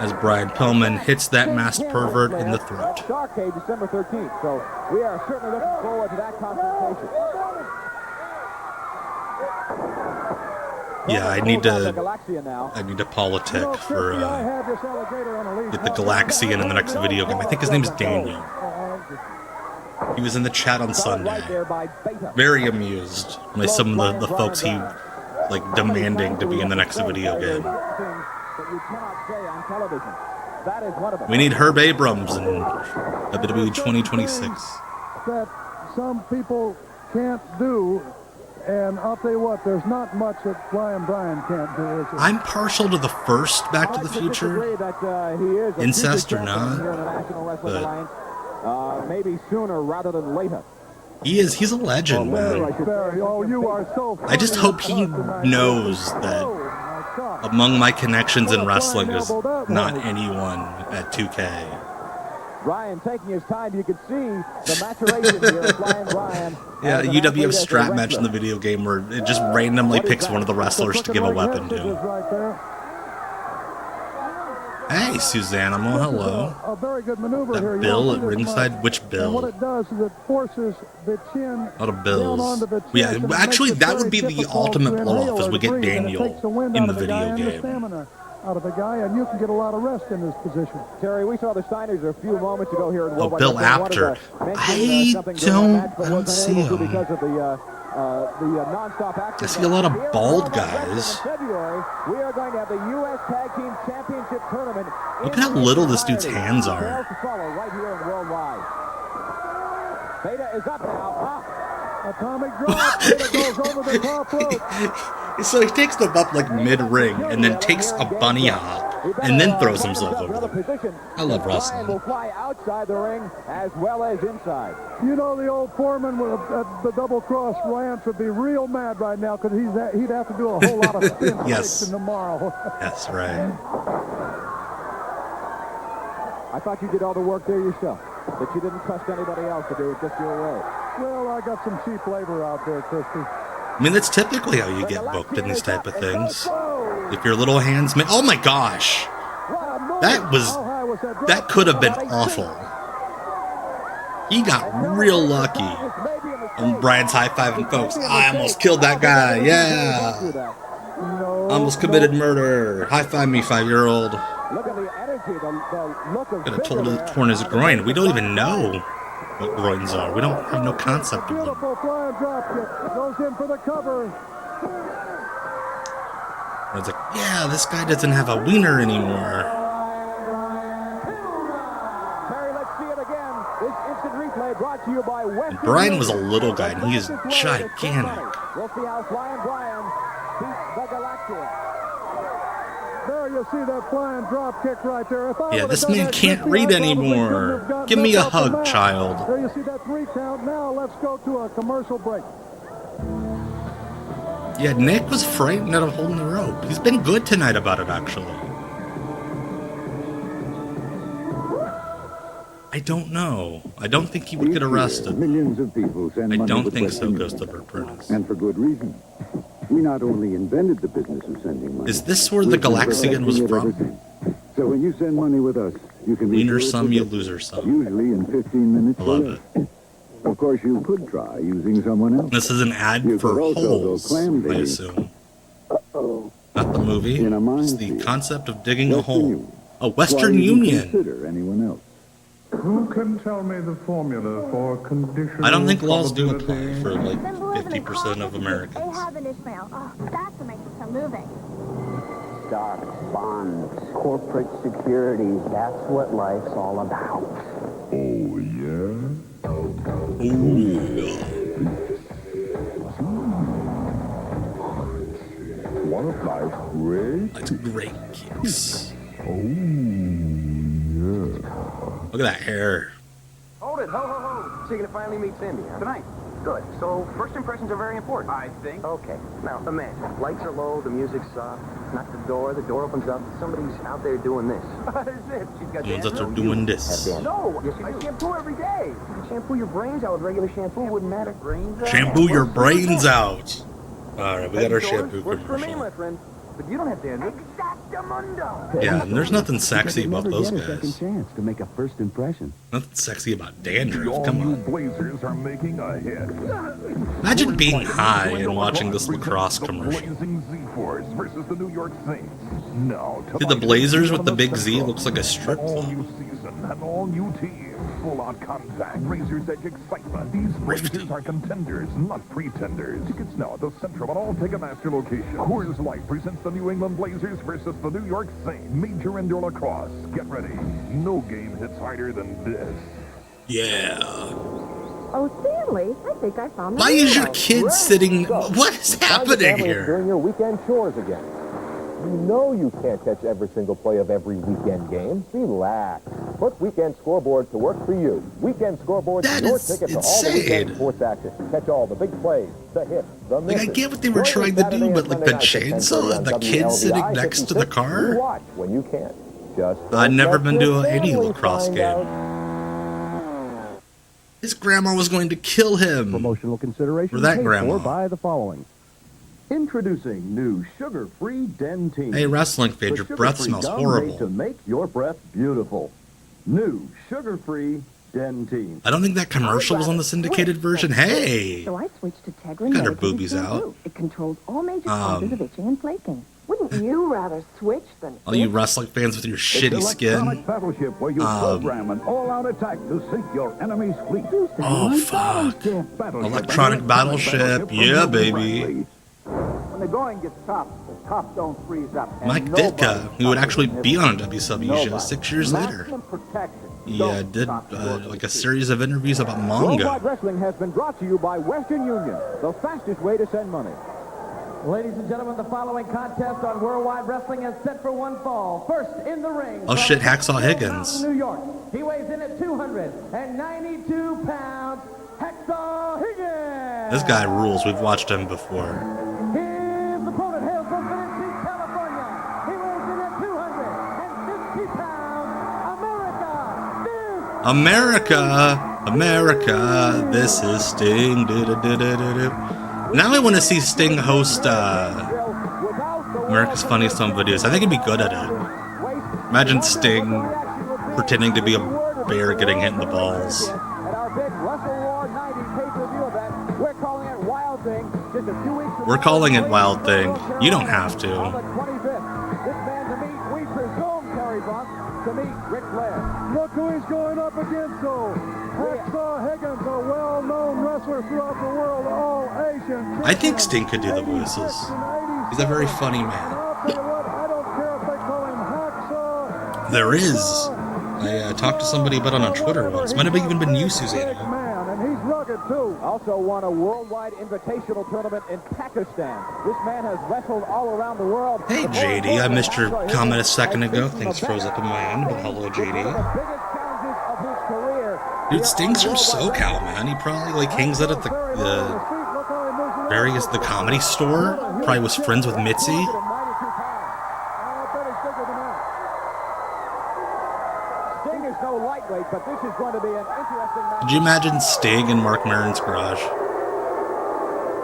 as Brian Pillman hits that masked pervert in the throat. Darkade, December 13th, so we are certainly looking forward to that confrontation. Yeah, I need to politic for get the Galaxian in the next video game. I think his name's Daniel. He was in the chat on Sunday. Very amused by some of the folks he like demanding to be in the next video game. We need Herb Abrams in WWE 2026. That some people can't do, and I'll tell you what, there's not much that Flying Brian can't do. I'm partial to the first Back to the Future, incest or not, but maybe sooner rather than later. He's a legend, man. I just hope he knows that among my connections in wrestling is not anyone at 2K. Brian taking his time, you can see the maturation here of Flying Brian. Yeah, UWF strap match in the video game where it just randomly picks one of the wrestlers to give a weapon to. Hey, Suzanimal, hello. A very good maneuver here. Bill at ringside? Which Bill? And what it does is it forces the chin a lot of Bills. Yeah, actually, that would be the ultimate blow-off, is we get Daniel in the video game. Out of the guy, and you can get a lot of rest in this position. Terry, we saw the Steiners a few moments ago here in World Bill Apter. I don't see him. I see a lot of bald guys. We are going to have the U.S. Tag Team Championship Tournament. Look at how little this dude's hands are. Right here in Worldwide. Beta is up now. Atomic drop. Beta goes over the top rope. So he takes them up like mid-ring and then takes a bunny hop and then throws himself over them. I love wrestling. Will fly outside the ring as well as inside. You know, the old foreman with the double cross Rance would be real mad right now because he'd have to do a whole lot of spin yes. tomorrow. That's right. I thought you did all the work there yourself, that you didn't trust anybody else to do it just your way. Well, I got some cheap labor out there, Christy. I mean, that's typically how you get booked in these type of things. If your little hands... Oh my gosh! That could have been awful. He got real lucky. And Brian's high-fiving folks. I almost killed that guy, yeah! Almost committed murder. High-five me, 5-year-old. Could have torn his groin. We don't even know what groins are. We don't have no concept of them. Beautiful flying drop kick. Goes in for the cover. I was like, yeah, this guy doesn't have a wiener anymore. Terry, let's see it again. This instant replay brought to you by West. Brian was a little guy, and he is gigantic. We'll see how Flying Brian beats the Galactia. There you see that flying drop kick right there. Yeah, this man can't read anymore. Give me a hug, child. There you see that 3 count. Now let's go to a commercial break. Yeah, Nick was frightened out of holding the rope. He's been good tonight about it, actually. I don't know. I don't think he would get arrested. Millions of people send I money don't with think Western so, Ghost of Union. Burnus. And for good reason. We not only invented the business of sending money. Is this where the Galaxian was from? So when you send money with us, you can be Wiener sure some, to you get loser some. Usually in 15 minutes. I love it. course, you could try using someone else. This is an ad You for could also go holes, clam I digging. assume. Not the movie. In a It's the minefield. concept of digging a Western hole. Union. A Western Why even Union. Consider anyone else. Who can tell me the formula for conditional I don't think laws do apply probability? for like 50% of Americans. Ahab and Ishmael. Oh, that's what makes it so moving. Stocks, bonds, corporate securities. That's what life's all about. Oh, yeah? One of life's great. That's great kicks. Oh, yeah. Look at that hair. Hold it, ho, ho, ho. So you're gonna finally meet Cindy, huh? Tonight. Good. So first impressions are very important. I think. Okay. Now imagine, lights are low, the music's soft. Knock the door opens up. Somebody's out there doing this. What is it? She's got Ones that dandruff? are doing this. No, yes, I shampoo every day. You shampoo your brains out with regular shampoo, wouldn't matter. Brains out. Shampoo your brains out. Alright, we got our shampoo Works for me, commercial. my friend. But you don't have dandruff. Exactamundo. Yeah, and there's nothing sexy Because you about never those get a second guys. chance to make a first impression. Nothing sexy about dandruff. All Come new on. Blazers are making a hit. Imagine being high and watching this lacrosse The commercial. Blazing Z-Force versus the New York Saints. Now, See, the Blazers with the big Z looks like a strip all club. new season and all new team. Full-on contact. Razor's Edge excitement. These Blazers are contenders, not pretenders. Tickets now at the Centrum and all Ticketmaster locations. Coors Light presents the New England Blazers versus the New York Saints. Major indoor lacrosse. Get ready. No game hits harder than this. Yeah. Oh, Stanley, I think I found the Why is your window. kid sitting? What is happening Doing here? your weekend chores again. You know you can't catch every single play of every weekend game. Relax. Put Weekend Scoreboard to work for you. Weekend Scoreboard is your ticket to all the weekend sports action. Catch all the big plays, the hits, the misses. Like, I get what they were trying to do, but like the chainsaw and the kid sitting next to the car? Watch when you can. Just I'd never been to let your any family lacrosse find game. His grandma was going to kill him. Promotional consideration Or that paid grandma. for by the following. Introducing new sugar-free Dentyne. Hey, wrestling fan, The your breath sugar-free smells gum horrible. made to make your breath beautiful. New sugar-free Dentyne. I don't think that commercial was on the syndicated version. Hey! So I switched to Tegra Got her Medicated boobies shampoo. out. It controls all major causes of itching and flaking. Wouldn't you rather switch than All you wrestling fans with your shitty skin. Electronic battleship where you program an all-out attack to sink your enemy's fleet. Oh, fuck. Electronic battleship. Yeah, baby. When the going gets tough, the tough don't freeze up. And Mike nobody Ditka, who would actually be on a WCW show 6 years later. Maximum protection. He did like a series of interviews about Worldwide manga. Wrestling has been brought to you by Western Union, the fastest way to send money. Ladies and gentlemen, the following contest on Worldwide Wrestling is set for one fall. First in the ring. Oh shit, Hacksaw Higgins. New York. He weighs in at 292 pounds. Hacksaw Higgins. This guy rules. We've watched him before. His opponent hails from Tennessee, California. He weighs in at 250 pounds. America, this is Sting. Now I want to see Sting host America's Funniest Home Videos. I think he'd be good at it. Imagine Sting pretending to be a bear getting hit in the balls. At our big Wrestle War 90 pay-per-view event, we're calling it Wild Thing. Just a few weeks from We're calling it Wild Thing. You don't have on to. the 25th. This man to meet, we presume, Terry Bunk, to meet Ric Flair. Look who he's going up against, though. Hacksaw Higgins, a well-known wrestler throughout the world, all Asian. I think Sting could do the voices. He's a very funny man. I'll tell you what, I don't care if they call him Hacksaw. There is. I talked to somebody about it on Twitter once. Might have even been you, Susanna. Man, and he's rugged, too. Also won a worldwide invitational tournament in Pakistan. This man has wrestled all around the world. Hey, JD. I missed your comment a second ago. Things froze up in my end, but hello, JD. Dude, Sting's from SoCal, man. He probably like hangs out at the comedy store. Probably was friends with Mitzi. Sting is no lightweight, but this is going to be an interesting match. Could you imagine Sting in Mark Maron's garage?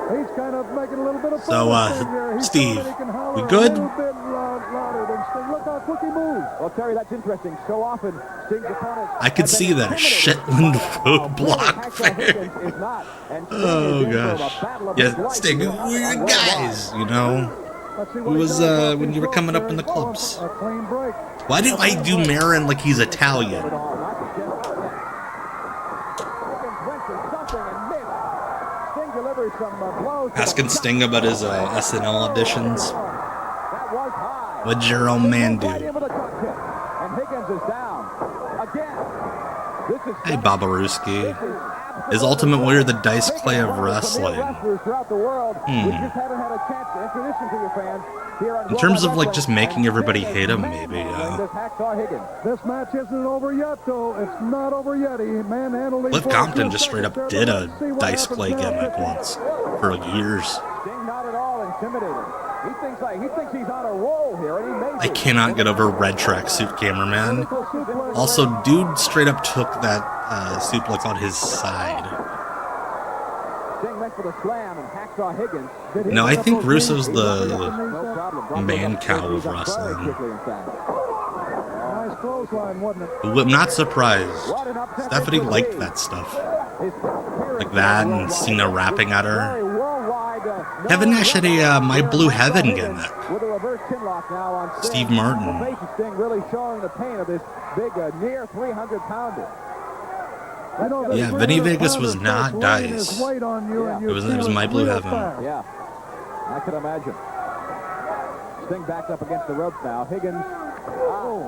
He's kind of making a little bit of So, fun. Steve, we good? A little bit louder than Sting. Look how quick he moves. Well, Terry, that's interesting. So often, Sting's opponents... I could see that Shetland roadblock fan. Oh, gosh. Yeah, Sting, we're guys, you know. It was, when you were coming up in the clubs. Why do I do Marin like he's Italian? Asking Sting about his SNL auditions. What'd your old man do? Hey, Babaruski. Is Ultimate Warrior the Dice Clay of wrestling? In terms of like just making everybody hate him, maybe. This match isn't over yet, though. It's not over yet. He manhandled him. Cliff Compton just straight up did a Dice Clay gimmick once for like years. Not at all intimidating. He thinks he's on a roll here, and he made I cannot get over red tracksuit cameraman. Also, dude straight up took that suplex on his side. Sting went for the slam and Hacksaw Higgins. No, I think Russo's the man cow of wrestling. Nice clothesline, wasn't it? I'm not surprised. Stephanie liked that stuff. Like that and Cena rapping at her. Kevin Nash had a My Blue Heaven gimmick. Steve Martin. Sting really showing the pain of this big near 300-pounder. Yeah, Vinny Vegas was not Dice. It was My Blue Heaven. Yeah, I could imagine. Sting backed up against the ropes now. Higgins. Oh,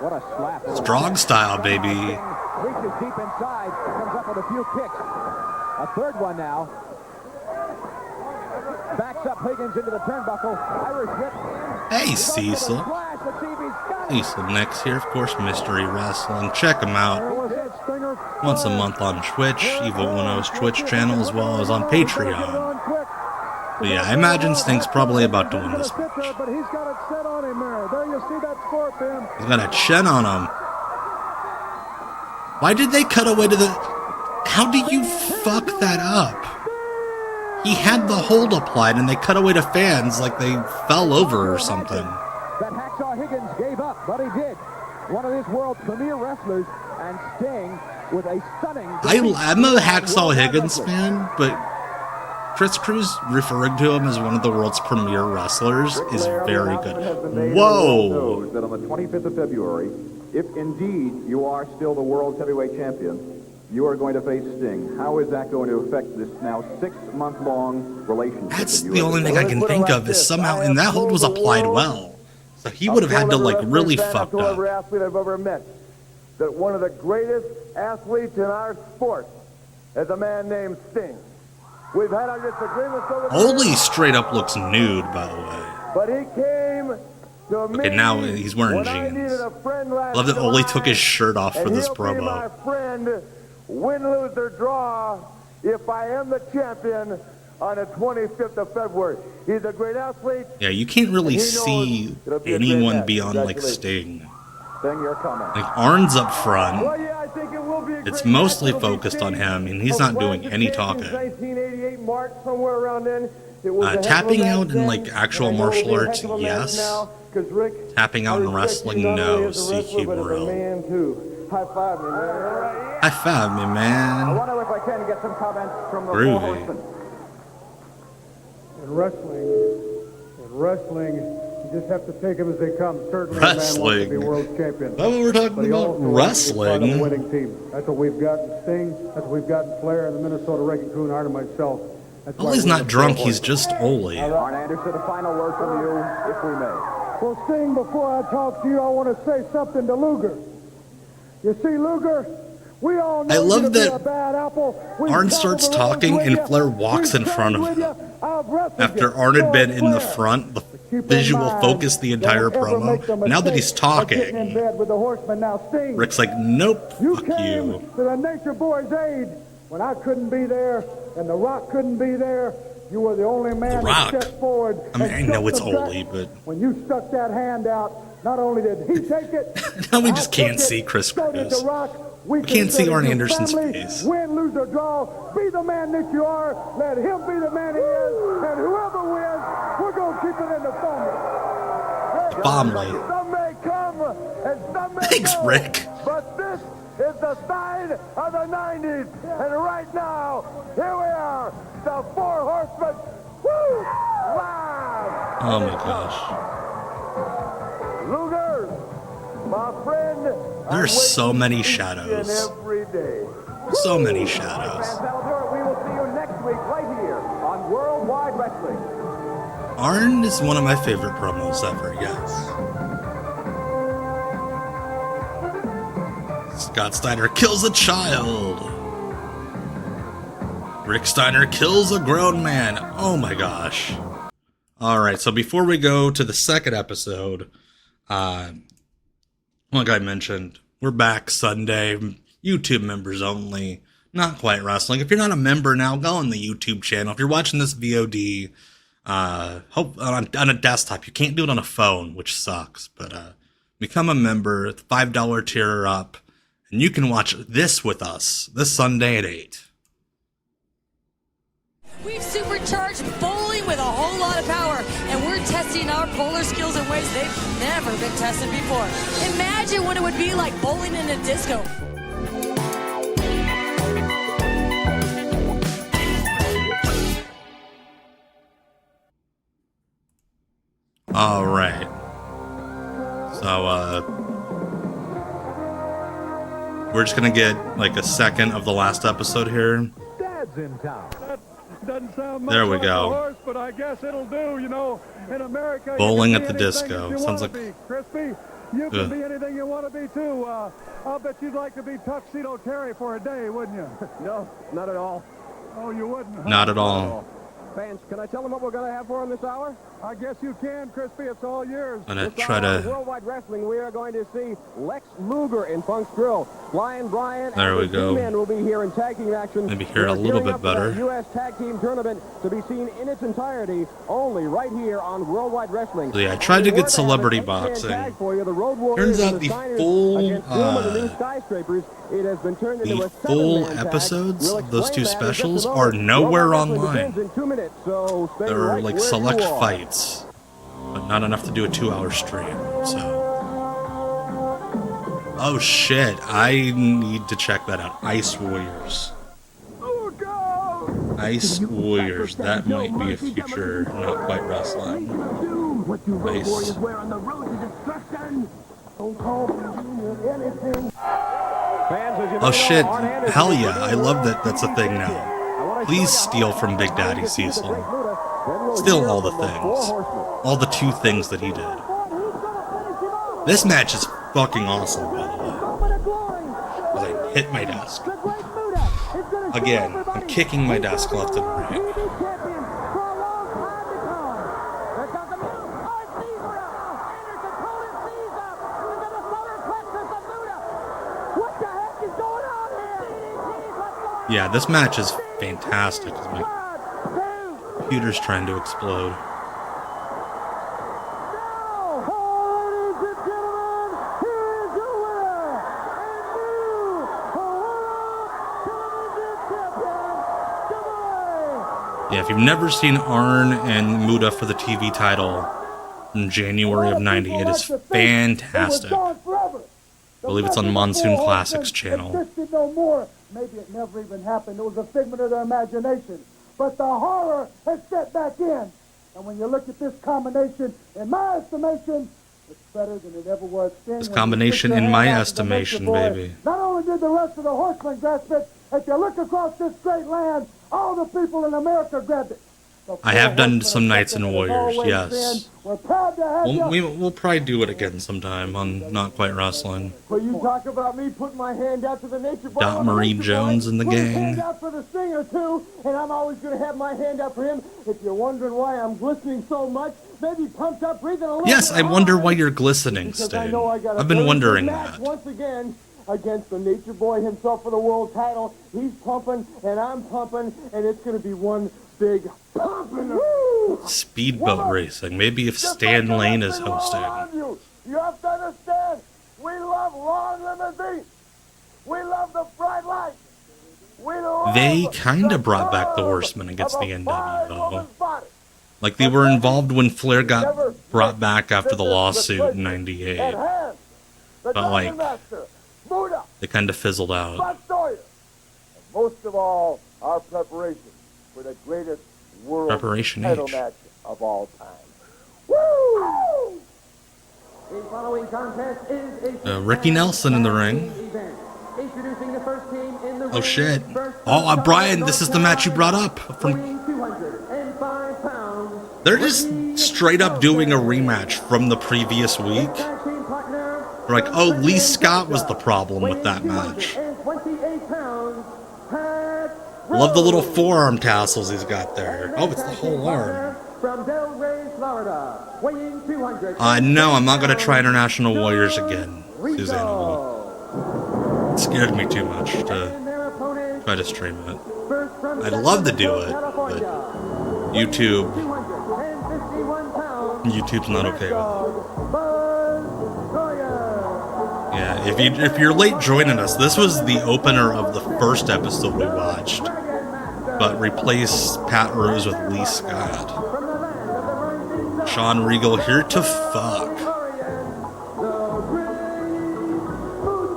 what a slap. Strong style, baby. Reaches deep inside. Comes up with a few kicks. A third one now. Backs up Higgins into the turnbuckle. Irish whip. Hey, Cecil. Cecil next here, of course, Mystery Wrestling. Check him out once a month on Twitch, Evil Uno's Twitch channel, as well as on Patreon. But yeah, I imagine Sting's probably about to win this match. But he's got it set on him there. There you see that scorpion. He's got a chin on him. Why did they cut away to the... How do you fuck that up? He had the hold applied and they cut away to fans like they fell over or something. That Hacksaw Higgins gave up, but he did. One of his world's premier wrestlers, and Sting with a stunning... I'm a Hacksaw Higgins fan, but Chris Cruz referring to him as one of the world's premier wrestlers is very good. Whoa! That on the 25th of February, if indeed you are still the world's heavyweight champion, you are going to face Sting. How is that going to affect this now 6-month-long relationship? That's the only thing I can think of is somehow, and that hold was applied well. So he would have had to like really fucked up. Every athlete I've ever met, that one of the greatest athletes in our sport is a man named Sting. We've had our disagreements over the Holy straight up looks nude, by the way. but he came to me. Okay, now he's wearing jeans. Love that Ole took his shirt off for this promo. My friend, win, lose, or draw, if I am the champion on the 25th of February. He's a great athlete. Yeah, you can't really see anyone beyond like Sting. Sting, you're coming. Like Arn's up front. Well, yeah, I think it will be a It's great mostly match. It'll be focused on Sting. him, and he's not doing any talking. 1988 March, somewhere around then. It was a heck of a Tapping match out in then, like actual and I know it'll martial be a arts, heck of a match yes. now, 'cause Rick, Tapping out in wrestling, no. CQ but as a bro. man too. High five me, man. High five me, I man. wonder if I can get some comments from the Groovy. Four Horsemen. In wrestling, you just have to take them as they come. Certainly, a man wants to be Wrestling. world champion. Is that what we're talking But he about? also wants to be part of the Wrestling? winning team. That's what we've got in Sting. That's what we've got in Flair and the Minnesota Reagan Coonheart and myself. That's why Ole's we're not the drunk, Four he's just Ole. Arn Anderson, a final word from you, if we may. Well, Sting, before I talk to you, I want to say something to Luger. You see, Luger, we all know I love you to be that a bad apple. We've Arn traveled starts the roads talking with and you. Flair walks in We've front of traveled him. with you. I've wrestled After you. Arn had been in the Flair, front, the keep in visual mind, focused the entire don't ever make the promo. Now that he's mistake of getting in talking, bed with the Horseman. Now, Sting, Rick's like, nope, you fuck came you. to the Nature Boy's aid when I couldn't be there and The Rock couldn't be there. You were the only man Rock? that stepped forward. I mean, and I know took it's the gut. Ole, but When you stuck that hand out, not only did he take it, now we I just took can't it, see Chris so did Cruz. The Rock. We can't see Arn consider you Anderson's family. face. Win, lose, or draw, be the man that you are. Let him be the man he is. And whoever wins, we're going to keep it in the family. Family. Some may come and some may Thanks, go, Rick. but this is the sign of the 90s. And right now, here we are, the Four Horsemen. Woo! Live! Oh my gosh. Luger, my friend. There's so many shadows. Every day. So many shadows. That'll do it. We will see you next week right here on Worldwide Wrestling. Arn is one of my favorite promos ever, yes. Scott Steiner kills a child. Rick Steiner kills a grown man. Oh my gosh. Alright, so before we go to the second episode, like I mentioned, we're back Sunday. YouTube members only. Not Quite Wrestling. If you're not a member now, go on the YouTube channel. If you're watching this VOD, hope on a desktop. You can't do it on a phone, which sucks. But become a member, the $5 tier or up, and you can watch this with us this Sunday at 8. We've supercharged bowling with a whole lot of power, and we're testing our bowler skills in ways they've never been tested before. Imagine what it would be like bowling in a disco. All right. So, we're just gonna get like a second of the last episode here. Dad's in town. Doesn't sound much There we like a go. horse, but I guess it'll do. You know, in America, you Bowling can at be the anything disco. you Sounds wanna like- be. Crispy, you can Ugh. be anything you want to be too. I'll bet you'd like to be Tuxedo Terry for a day, wouldn't you? No, not at all. Oh, you wouldn't? Huh? Not at all. Fans, can I tell them what we're going to have for them this hour? I guess you can, Crispy. It's all yours. I'm gonna This try hour on to. Worldwide Wrestling, we are going to see Lex Luger in Punk's Grill. Flying Brian There and we the go. G-Men will be here in tag team action. Maybe hear it We a are little gearing bit up for that better. U.S. Tag Team Tournament to be seen in its entirety only right here on Worldwide Wrestling. So yeah, I tried to We're get have celebrity an eight-man boxing. tag for you. The Road Warriors Turns and out the Steiners full, against Doom and the New Skyscrapers. It has been turned into a full seven-man tag. episodes We'll of those two explain that in just a specials moment. are nowhere Worldwide Wrestling online. begins in 2 minutes, so stay There are right like where select you are. fights, but not enough to do a 2-hour stream. So, oh shit, I need to check that out. Ice Warriors. Ice Warriors. That might be a future Not Quite Wrestling. What do Road Ice. Warriors wear on the road to destruction? Don't call me Junior anything. Oh shit, hell yeah, I love that that's a thing now. Please steal from Big Daddy Cecil. Steal all the things. All the 2 things that he did. This match is fucking awesome, by the way. As I hit my desk. Again, I'm kicking my desk left and right. Yeah, this match is fantastic. My computer's trying to explode. Yeah, if you've never seen Arn and Muda for the TV title in January of 90, it is fantastic. I believe it's on Monsoon Classics channel. Existed no more. Maybe it never even happened. It was a figment of their imagination. But the horror has set back in. And when you look at this combination, in my estimation, it's better than it ever was. This combination, in my estimation, baby. Not only did the rest of the horsemen grasp it, if you look across this great land, all the people in America grabbed it. I have done some Knights and Warriors, yes. We're proud to have you. We'll probably do it again sometime on Not Quite Wrestling. But you talk about me putting my hand out to the nature boy. Dot Marie Jones and the Put his gang. hand out for the singer too, and I'm always going to have my hand out for him. If you're wondering why I'm glistening so much, maybe pumped up, breathing a little. Yes, bit I wonder hard, why you're glistening, because I Stan. know I got a I've been very wondering good match that. once again against the nature boy himself for the world title. He's pumping, and I'm pumping, and it's going to be one big pumping. Speedboat racing. Maybe if Stan Lane is hosting. You have to understand, we love long limousines. We love They kind of brought back the Horsemen against the NWA, though. Like, they were involved when Flair got brought back after the lawsuit in '98. But, like, they kind of fizzled out. And most of all, our preparation for the greatest world Preparation title age. match of all time. The following contest is a Ricky Nelson in the ring. event. Introducing the first team in the Oh, shit. Oh, Brian, this is the match you brought up. From 205 pounds. They're just straight up doing a rematch from the previous week. They're like, oh, Lee Scott was the problem with that match. 28 pounds. Love the little forearm tassels he's got there. Oh, it's the whole arm. From Delray, Florida, weighing 200. No, I'm not going to try International Warriors again, Susanna. It scared me too much to try to stream it. I'd love to do it, but YouTube's not okay with it. Yeah, if you're late joining us, this was the opener of the first episode we watched, but replace Pat Rose with Lee Scott. Sean Regal here to fuck.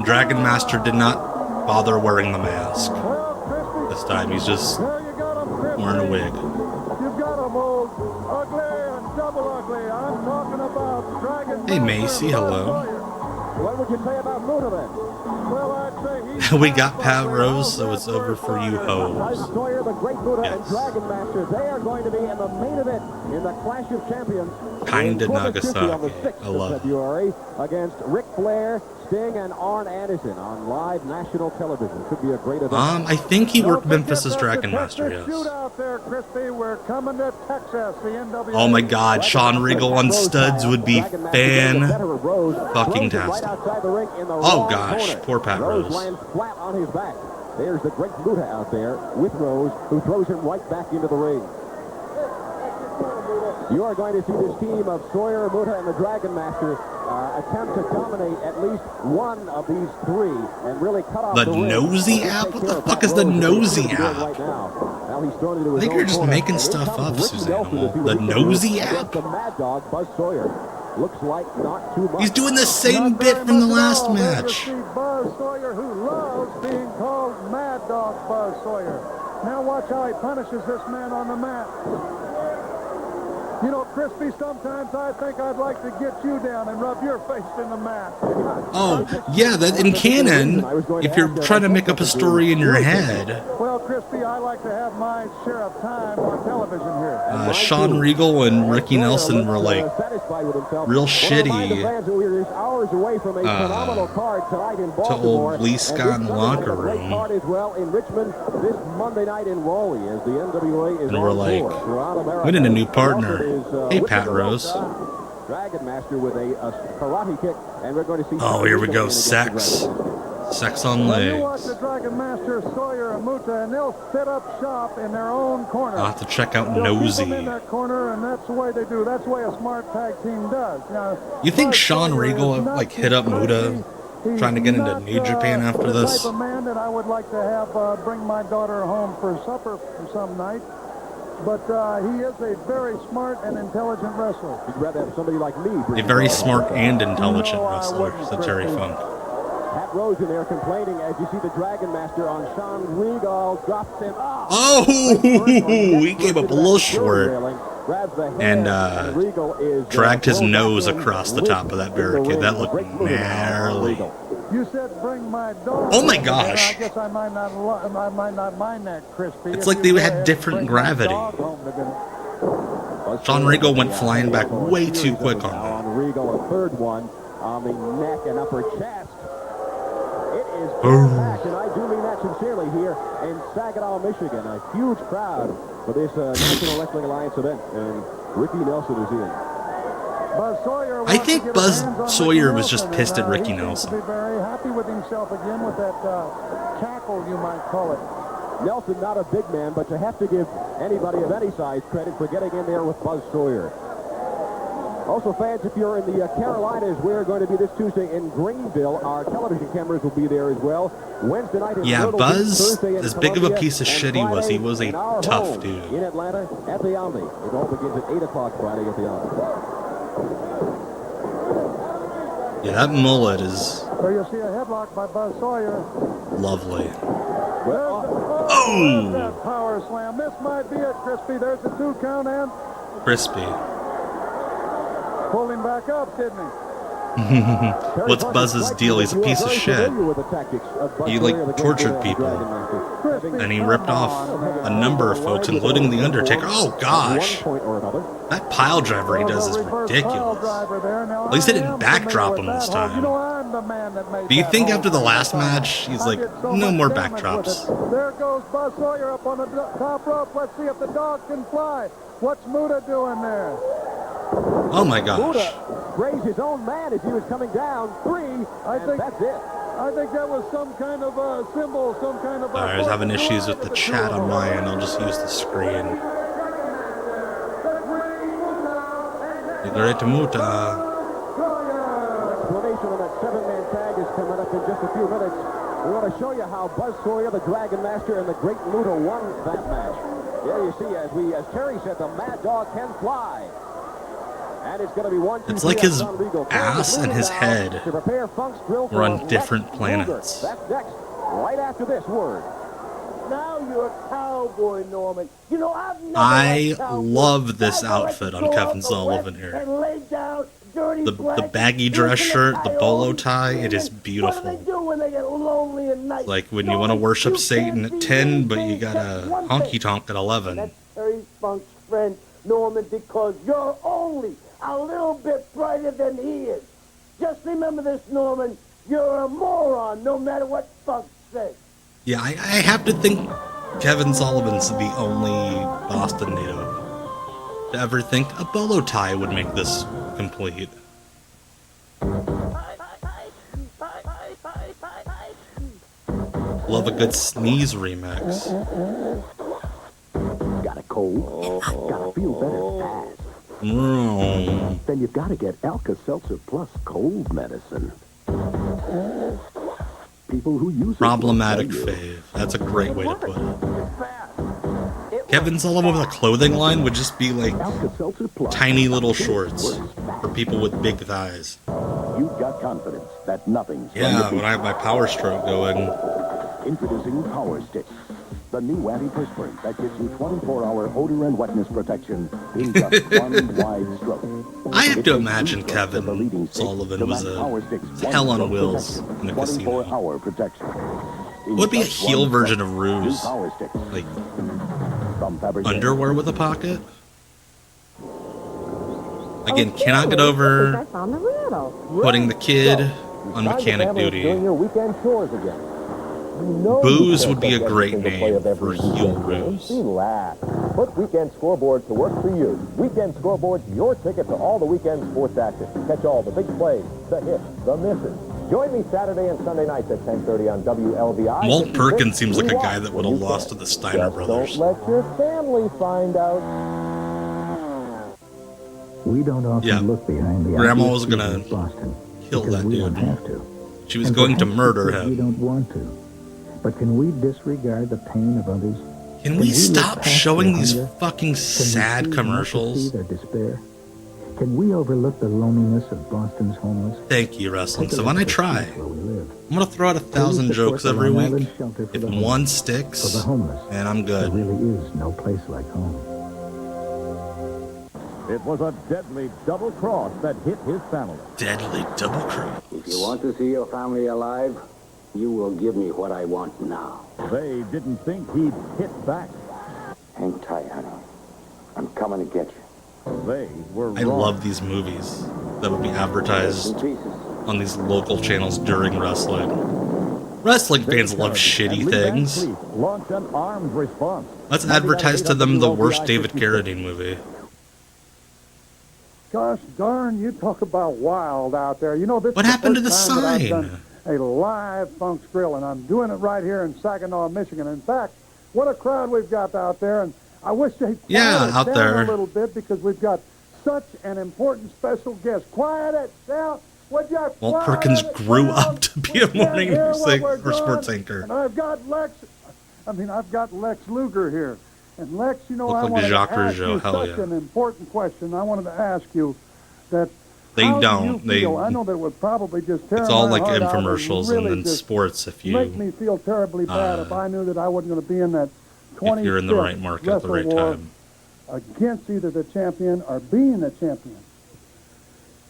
Dragon Master did not bother wearing the mask this time. He's just wearing a wig. Hey Macy, hello. What would you say about Muta then? Well, I'd say We got Pat Rose, so it's over for you hoes. Sawyer, the Great Muta, and Yes. Dragon Master, they are going to be in the main event in the Clash of Champions. Kinda in Corpus Christi on the Nagasaki. 6th I love of it. February against Ric Flair, Sting, and Arn Anderson on live national television. Should be a great event. I think he worked Memphis' Dragon Master, yes. Shootout there, Crispy. We're coming to Texas, the NWA. Oh my god, Sean Regal on studs would be fan-fucking-tastic. Oh gosh, poor Pat Rose. Lands flat on his back. There's the Great Muta out there with Rose, who throws him right back into the ring. You are going to see this team of Sawyer, Muta, and the Dragon Master attempt to dominate at least one of these three and really cut off The the ring. Nosy app? What the fuck is the Nosy app? Right now. Now he's thrown into I his think own you're just corner. making And here stuff comes up, Ricky Susanna. Nelson to see what The he can do Nosy against app? the Mad Dog, Buzz Sawyer. Looks like not too much. He's doing the same bit from the last match. See Buzz Sawyer, who loves being called Mad Dog Buzz Sawyer. Now watch how he punishes this man on the mat. You know, Crispy, sometimes I think I'd like to get you down and rub your face in the mat. Oh, yeah, that in canon, if you're trying to make up a story in your head, Well, Crispy, I like to have my share of time on television here. Sean Regal and Ricky Nelson were like real shitty to old Lee Scott in the locker room. And we're like, we need a new partner. Hey, Pat Rose. Dragon Master with a karate kick, and we're going to see. Oh, here we go. Sex. Sex on Now you watch legs. the Dragon Master, Sawyer, and Muta, and they'll set up shop in their own corner. I'll have to check out They'll keep Nosy. them in that corner, and that's the way they do. That's the way a smart tag team does. Now, You think Buzz Sean Sawyer Regal is not like hit up Muta, trying to get into New Japan after the this? type of man that I would like to have bring my daughter home for supper for some night. But he is a very smart and intelligent wrestler. You'd rather have somebody like me. A very smart and intelligent wrestler, said Terry Funk. Pat Rose in there complaining as you see the Dragon Master on Sean Regal drops him. Oh, he came up a little short and dragged his nose across the top of that barricade. That looked gnarly. You said bring my dog. Oh my gosh. I guess I might not mind that, Crispy. It's like they had different gravity. Sean Regal went flying back way too quick on that. On Regal, a third one on the neck and upper chest. It is Boom. back, and I do mean that sincerely here in Saginaw, Michigan. A huge crowd for this National Wrestling Alliance event, and Ricky Nelson is in. I think Buzz Sawyer was just pissed at Ricky Nelson. Be very happy with himself again with that tackle, you might call it. Nelson, not a big man, but you have to give anybody of any size credit for getting in there with Buzz Sawyer. Also, fans, if you're in the Carolinas, we're going to be this Tuesday in Greenville. Our television cameras will be there as well. Wednesday night in Yeah, Myrtle Buzz, Beach, Thursday in as big of a Columbia, piece of and shit he was Friday a in our tough home dude. in Atlanta at the Omni. It all begins at 8 o'clock Friday at the Omni. Yeah, that mullet is There you'll see a headlock by Buzz Sawyer. lovely. Oh! That power slam. This might be it, Crispy. There's the 2 count and Crispy. pulled him back up, didn't he? What's Buzz's deal? He's a piece of shit. He, like, tortured people. And he ripped off a number of folks, including The Undertaker. Oh, gosh. That pile driver he does is ridiculous. At least he didn't backdrop him this time. Do you think after the last match, he's like, no more backdrops? There goes Buzz Sawyer up on the top rope. Let's see if the dog can fly. What's Muda doing there? Oh my gosh. Grazed his own man as he was coming down. 3, and that's it. I think that was some kind of a symbol, some kind of a... I was having issues with the chat on my end. I'll just use the screen. Great Muta. Explanation on that 7-man tag is coming up in just a few minutes. We want to show you how Buzz Sawyer, the Dragon Master, and the Great Muta won that match. There you see, as Terry said, the Mad Dog can fly. And it's going to be 1, 2, It's like his Regal. ass and his head To prepare Funk's grill were on for different Lex planets. Luger. That's next, right after this word. Now you're a cowboy, Norman. You know, I've never I liked cowboys. love this Guys, I like outfit to on go Kevin out the Sullivan west here. and lay down dirty The blankets, baggy dress listen to shirt, the bolo coyotes tie, it is singing. beautiful. What do they do when they get lonely at night? Like when you want to worship Satan at 10, but you got a honky tonk at 11. That's Terry Funk's friend, Norman, because you're only a little bit brighter than he is. Just remember this, Norman. You're a moron, no matter what Funk says. Yeah, I have to think Kevin Sullivan's the only Boston native to ever think a bolo tie would make this complete. Love a good sneeze remix. Got a cold? Gotta feel better fast. Then you've got to get Alka-Seltzer Plus cold medicine. People who use Problematic fave. That's a great way to put it. Kevin Sullivan with a clothing line would just be like tiny little shorts for people with big thighs. You've got confidence that nothing's Yeah, when I have my power stroke going. Introducing Power Stick, the new antiperspirant that gives you 24-hour odor and wetness protection in just one wide stroke. I have to imagine Kevin Sullivan was a hell on wheels in a casino. It would be a heel version of Ruse, like underwear with a pocket. Again, cannot get over putting the kid on mechanic duty. Booze would be a great name for heel Ruse. Relax. Put Weekend Scoreboard to work for you. Weekend Scoreboard's your ticket to all the weekend sports action. Catch all the big plays, the hits, the misses. Join me Saturday and Sunday nights at 10:30 on WLVI. Walt Perkins seems like a guy that would have lost to the Steiner brothers. Don't let your family find out. We don't often look behind the Grandma obvious was gonna in Boston kill because that we dude. don't have to. She was And going to perhaps murder because We him. don't want to. But can we disregard the pain of others? Can we look stop past showing their these hunger? fucking sad Can we commercials? see their despair? Can we overlook the loneliness of Boston's homeless? Thank you, Wrestling Savant. I try. Where we live. I'm gonna throw out 1,000 Can we support jokes the every Long week. Island shelter for If the one homeless? sticks, For the homeless. and I'm There good. really is no place like home. It was a deadly double cross that hit his family. Deadly double cross. If you want to see your family alive, you will give me what I want now. They didn't think he'd hit back. Hang tight, honey. I'm coming to get you. They were I wrong. love these movies that would be advertised on these local channels during wrestling. Wrestling fans love shitty things. Launch an armed response. Let's advertise to them the worst David Carradine movie. Gosh darn, you talk about wild out there. You know, this What is happened to the first time that I've sign? done a live Funk's Grill, and I'm doing it right here in Saginaw, Michigan. In fact, what a crowd we've got out there, and I wish they Yeah, quiet us out down there. a little bit because we've got such an important special guest. Quiet it down. Would you Walt quiet Perkins it grew down? up to be a We can't morning hear news what we're or sports doing. anchor. And I've got Lex Luger here. And Lex, you know, Look I like wanted to Jacques ask Rougeau, you hell such yeah. an important question. I wanted to ask you that. They how don't. Do you feel? I know that it would probably just tear It's all my like heart out and infomercials really and then just sports if you make me feel terribly bad if I knew that I wasn't going to be in that 25th if you're in the right market at the right wrestle war time. against either the champion or being the champion.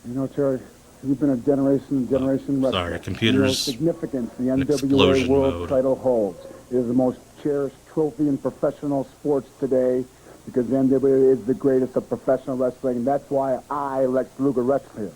You know, Terry, you've been a generation wrestler. Sorry, computers. You know, significance the in NWA explosion World mode. title holds. It is the most cherished trophy in professional sports today because the NWA is the greatest of professional wrestling, and that's why I, Lex Luger, wrestle here.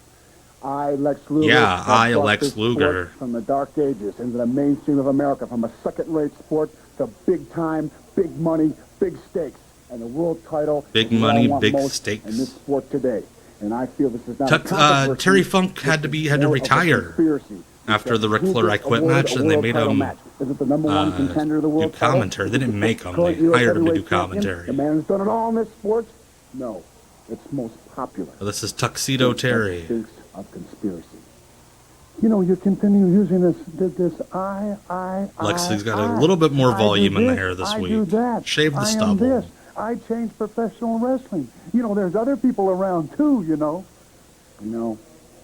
I, Lex Luger, Yeah, have I, brought Lex this Luger. sport from the dark ages into the mainstream of America, from a second-rate sport to big time, big money, big stakes, and the world title. Big is what I money, want big most stakes. in this sport today. And I feel this is not a controversy. Terry Funk had to more of a retire conspiracy. after the Ric Who Flair I gets Quit awarded match, a and they world made title him match? Is it the number one contender of the do world title? commentary. They didn't make him. They Current hired him to do heavyweight champion? commentary. The man who's done it all in this sport? No. It's most popular. This is Tuxedo Terry. Stinks of conspiracy. You know, you continue using this Lexi's got a little bit more volume in the hair this I week. do that. Shave the I am stubble. this. I changed professional wrestling. You know, there's other people around too, you know. You know,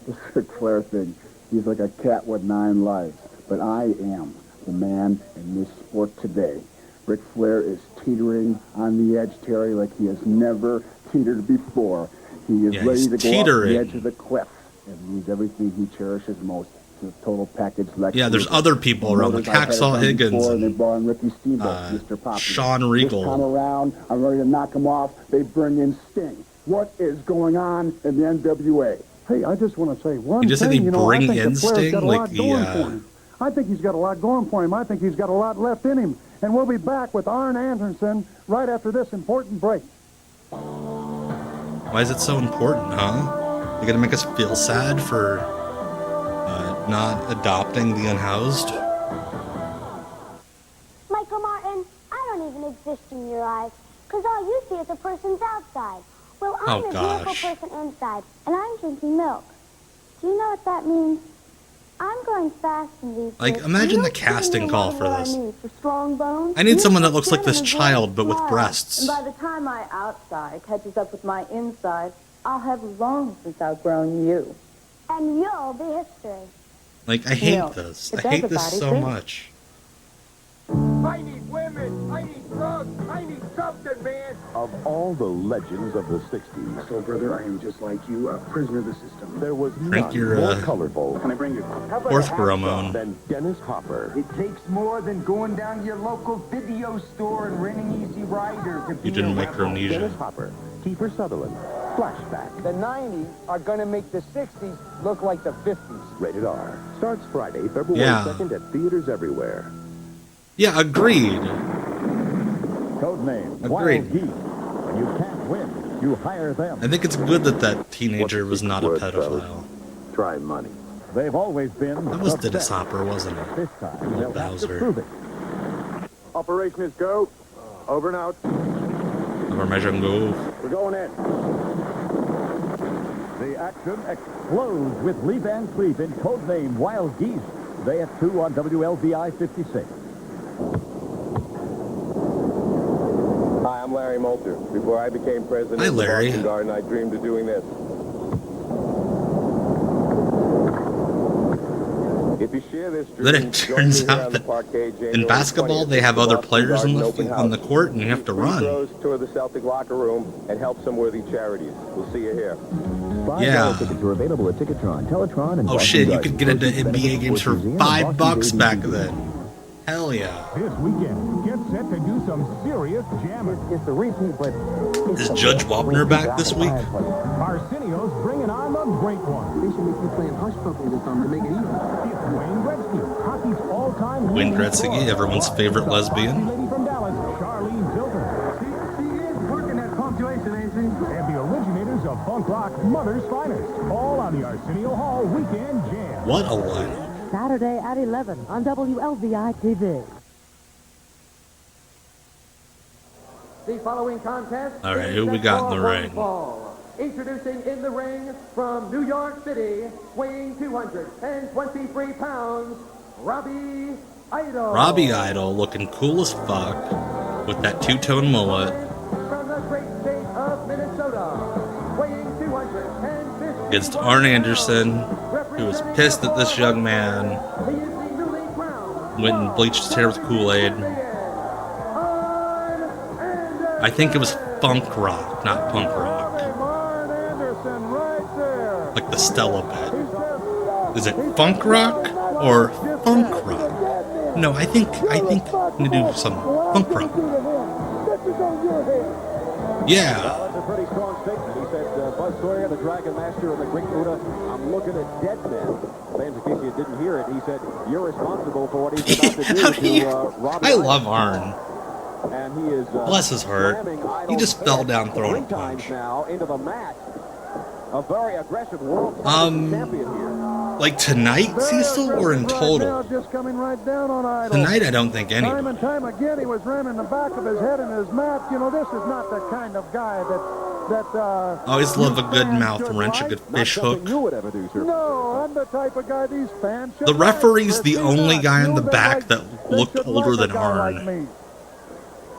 this Ric Flair thing, he's like a cat with 9 lives. But I am the man in this sport today. Ric Flair is teetering on the edge, Terry, like he has never teetered before. He is ready to go off the edge of the cliff and lose everything he cherishes most. The total package. Yeah, there's other people around, like Hacksaw Higgins and they brought in Ricky Steamboat, Mr. Popular. Sean Regal. This time around, I'm ready to knock him off. They bring in Sting. What is going on in the NWA? Hey, I just want to say one You just thing. said they You know, I bring think in that Flair's Sting? got a Like lot the, going for him. I think he's got a lot going for him. I think he's got a lot left in him. And we'll be back with Arn Anderson right after this important break. Why is it so important, huh? You're gonna make us feel sad for not adopting the unhoused? Michael Martin, I don't even exist in your eyes, because all you see is a person's outside. Well, I'm a beautiful person inside, and I'm drinking milk. Do you know what that means? I'm going fast in these Like, days. imagine You the don't casting even call know for what this. I need for strong bones. I need You someone that have looks like skin this and a child, but with smile. breasts. And by the time my outside catches up with my inside, I'll have long since outgrown you. And you'll be history. Like, I hate No, this. it's I hate this everybody's so thing. much. I need women. I need drugs. I need something, man. Of all the legends of the 60s, So, brother, I am just like you, a prisoner of the system. there was Crank none your, more colorful Can I bring you? Orthormone. than Dennis Hopper. It takes more than going down to your local video store and renting Easy Rider to be You didn't a make Micronesia. Dennis Hopper, Kiefer Sutherland, Flashback, The 90s are going to make the 60s look like the 50s. rated R. Starts Friday, February Yeah. 2nd at theaters everywhere. Yeah, agreed. Codename Agreed. Wild Geese. When you can't win, you hire them. I think it's good that that teenager was not a word, fellas? pedophile. Try money. They've always been That was the Dennis best. Hopper, wasn't it? This time, Little they'll have to Bowser. prove it. Operation is go. Over and out. Or Measure Go. We're going in. The action explodes with Lee Van Cleef in Codename Wild Geese. They at 2 on WLVI 56. Hi, I'm Larry Moulter. Before I became president Hi, of the Larry. Boston Garden, I dreamed of doing this. If you share this dream, Then it turns out that in basketball they have other players on the court and you have to run. Tour the Celtic locker room and help some worthy charities. We'll see you here. Yeah. Tickets are available at Ticketron, Teletron, and Oh Boston shit, you Garden. could get into Purchase NBA benefits games for Sports Museum and $5 Boston back Daily then. Hell yeah. This weekend, get set to do some serious jamming. It's the repeat, but Is Judge Wapner back this week? Arsenio's bringing on the great one. They should make you playing hush puppy this summer to make it even. It's Wayne Gretzky, hockey's all-time Wayne leading Gretzky, scorer. everyone's favorite lesbian. Lady from Dallas, Charlene Tilton. She is working that punctuation, ain't she? And the originators of funk rock, Mother's Finest. All on the Arsenio Hall Weekend Jam. What a lineup. Saturday at 11 on WLVI TV. The following contest. All right, who we got in the ring? Introducing in the ring from New York City, weighing 223 pounds, Robbie Idol. Robbie Idol looking cool as fuck with that two-tone mullet. From the great state of Minnesota, weighing 250 Against Arn Anderson, who was pissed that this young man went and bleached his hair with Kool-Aid. I think it was funk rock, not punk rock. Like the Stella bit. Is it funk rock or funk rock? No, I think I'm gonna do some funk rock. Yeah. Well, that's a pretty strong statement. He said, Buzz Sawyer, the Dragon Master, and the Great Muta, I'm looking at dead men. Fans, in case you didn't hear it, he said, you're responsible for what he's about to do to Robbie. I love Arn. And he is, bless his heart. He just fell down throwing a punch. Now into the mat. A very aggressive world champion here. Like tonight, Cecil, or in total? Just coming right down on Idol. Tonight, I don't think any. Time and time again, he was ramming the back of his head in his mouth. You know, this is not the kind of guy that always love a good mouth wrench, a good fish hook. No, I'm the type of guy these fans should The referee's the only guy in the back that looked older than Arn.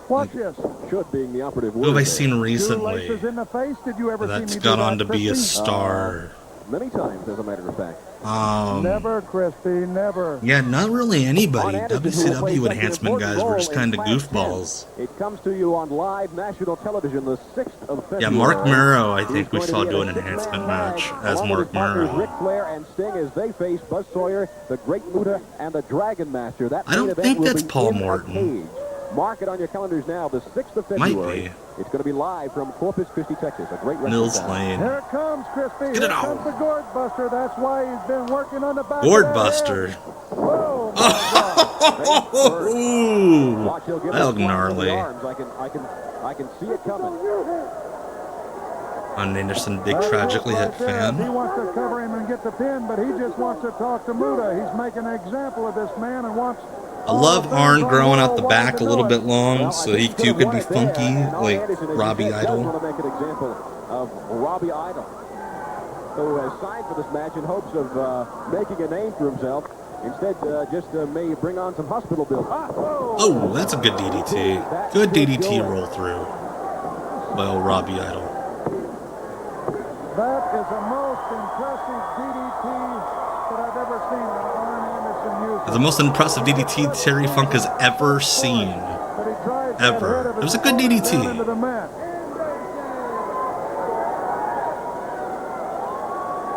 Watch this. Should being the operative word. Who have I seen recently In the face. Did you ever that's see me gone do on to that, be a Christy? star? Many times, as a matter of fact. Never, Christy, never. Yeah, not really anybody. WCW enhancement guys were just kind of goofballs. It comes to you on live national television the 6th of February. Yeah, Mark Merrow, I think we saw do an enhancement match as Mark Merrow. Ric Flair and Sting as they face Buzz Sawyer, the Great Muta, and the Dragon Master. That I don't think that's Paul Morton. Mark it on your calendars now, the 6th of February. Might be. It's going to be live from Corpus Christi, Texas. A great Mills Lane. Here it comes, Crispy. Get it Here comes the Gourd Buster. That's why he's been working on the back. Gourd Buster. Ooh, that looked gnarly. I can see it coming. Arn Anderson, big tragically hit fan. He wants to cover him and get the pin, but he just wants to talk to Muta. He's making an example of this man and wants... I love Arn growing out the back a little bit long, so he too could be funky, like Robbie Idol. I want to make an example of Robbie Idol, who has signed for this match in hopes of making a name for himself. Instead, just may bring on some hospital bills. Oh, that's a good DDT. Good DDT roll through by old Robbie Idol. That is the most impressive DDT that I've ever seen on Arn Anderson use. It's the most impressive DDT Terry Funk has ever seen. Ever. It was a good DDT.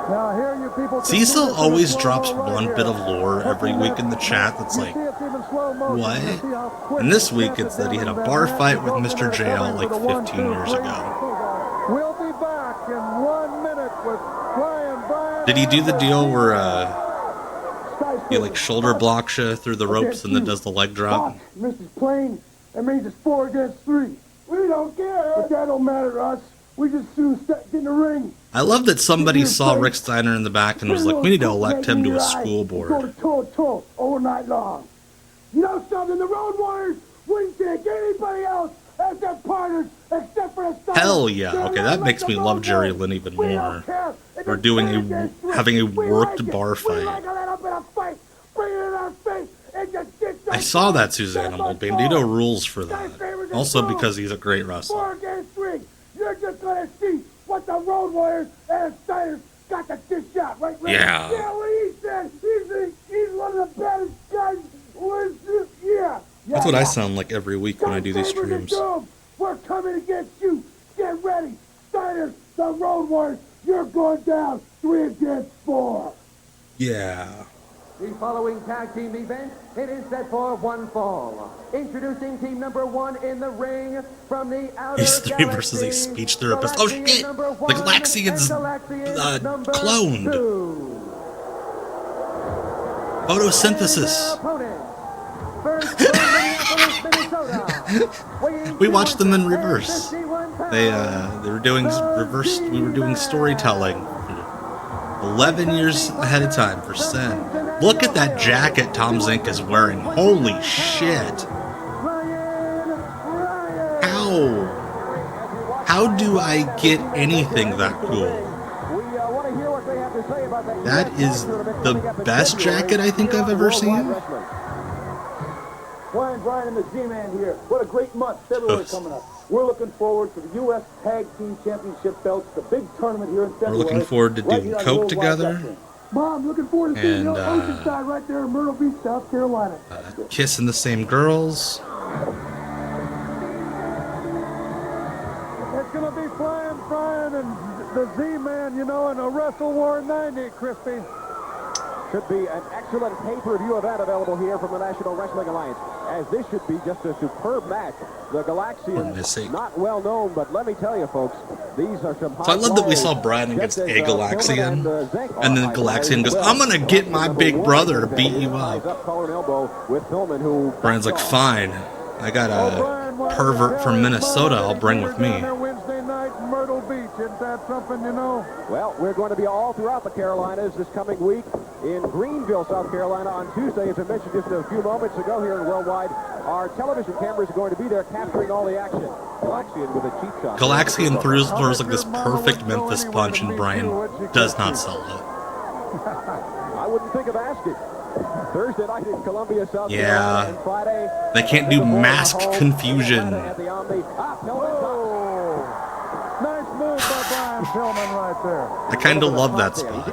Now, here you people Cecil always drops one bit of lore every week in the chat that's like, what? And this week it's that he had a bar fight with Mr. JL like 15 years ago. We'll be back in 1 minute with Brian Bryan. Did he do the deal where he like shoulder blocks you through the ropes and then does the leg drop? Mrs. Plain, that means it's 4 against 3. We don't care. But that don't matter to us. We just soon get in the ring. I love that somebody saw Rick Steiner in the back and was like, we need to elect him to a school board. Go to toe all night long. You know something? The Road Warriors wouldn't take anybody else as their partners except for the Hell yeah. Okay, that makes me love Jerry Lynn even more. We're doing having a worked bar fight. I saw that Susanna Mold. Bandito rules for that. Also because he's a great wrestler. 4 against 3. You're just gonna see what the Road Warriors and Steiners got to dish out, right? Yeah. Yeah, what he said. He's one of the baddest guys. Yeah. That's what I sound like every week when I do these streams. We're coming against you. Get ready. Steiners, the Road Warriors, you're going down 3 against 4. Yeah. The following tag team event, it is set for one fall. Introducing team number 1 in the ring from the outer He's 3 versus a speech therapist. Oh shit! The Galaxian's cloned. Photosynthesis. We watched them in reverse. They were doing reverse. We were doing storytelling. 11 years ahead of time for Sen. Look at that jacket Tom Zink is wearing. Holy shit. How How do I get anything that cool? That is the best jacket I think I've ever seen. Flying Brian and the Z-Man here. What a great month. February coming up. We're looking forward to the U.S. Tag Team Championship belts, the big tournament here in February. We're looking forward to doing Coke together. Mom, looking forward to seeing you Oceanside right there in Myrtle Beach, South Carolina. Kissing the same girls. It's going to be Flying Brian and the Z-Man, you know, in a Wrestle War 90, Crispy. Should be an excellent pay-per-view event available here from the National Wrestling Alliance, as this should be just a superb match. The Galaxians, not well known, but let me tell you, folks, these are some. So I love that we saw Brian against a Galaxian, and then Galaxian goes, "I'm gonna get my big brother to beat you up." Brian's like, "Fine, I got a pervert from Minnesota I'll bring with me." Wednesday night, Myrtle Beach. Isn't that something, you know? Well, we're going to be all throughout the Carolinas this coming week. In Greenville, South Carolina on Tuesday, as I mentioned just a few moments ago here in Worldwide, our television cameras are going to be there capturing all the action. Galaxian with a cheap shot. Galaxian throws like this perfect Memphis punch, and Brian does not sell it. I wouldn't think of asking. Thursday night in Columbia, South Carolina, and Friday. They can't do mask confusion. Nice move by Brian Pillman right there. I kind of love that spot.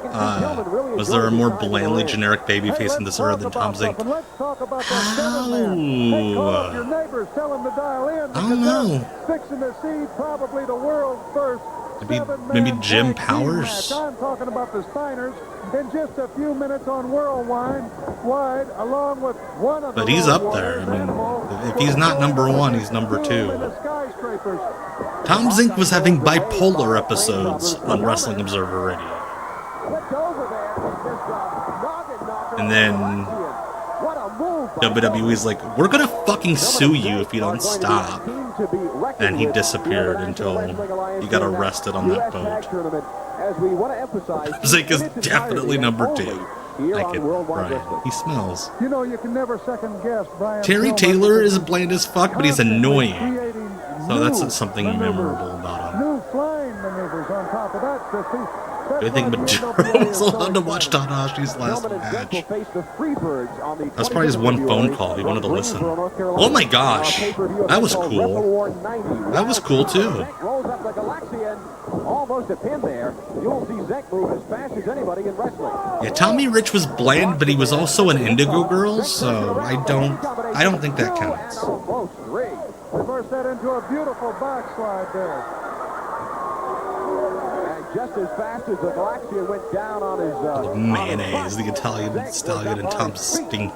Was there a more blandly generic babyface in this era than Tom Zink? Let's talk about that Hey, call up your neighbors, tell them to dial in. I don't know. Fixing to see probably the world's first Maybe Jim Powers? I'm talking about the Steiners in just a few minutes on Worldwide, along with one of the. But he's up there. I mean, if he's not number one, he's number two. Tom Zink was having bipolar episodes on Wrestling Observer Radio. And then WWE's like, "We're gonna fucking sue you if you don't stop." And he disappeared until he got arrested on that boat. Zink is definitely number two. I get Brian. He smells. You know, you can never second guess Brian. Terry Taylor is bland as fuck, but he's annoying. So that's something memorable about him. New flying maneuvers on top of that, Christy. Good thing Majora was allowed to watch Tanahashi's last match. That's probably his one phone call. He wanted to listen. Oh my gosh. That was cool. That was cool too. Almost a pin there. You'll see Zek move as fast as anybody in wrestling. Yeah, Tommy Rich was bland, but he was also an Indigo Girl, so I don't think that counts. Reverse that into a beautiful backslide there. Just as fast as the Galaxian went down on his... the mayonnaise, the Italian stallion, and Tom Stink.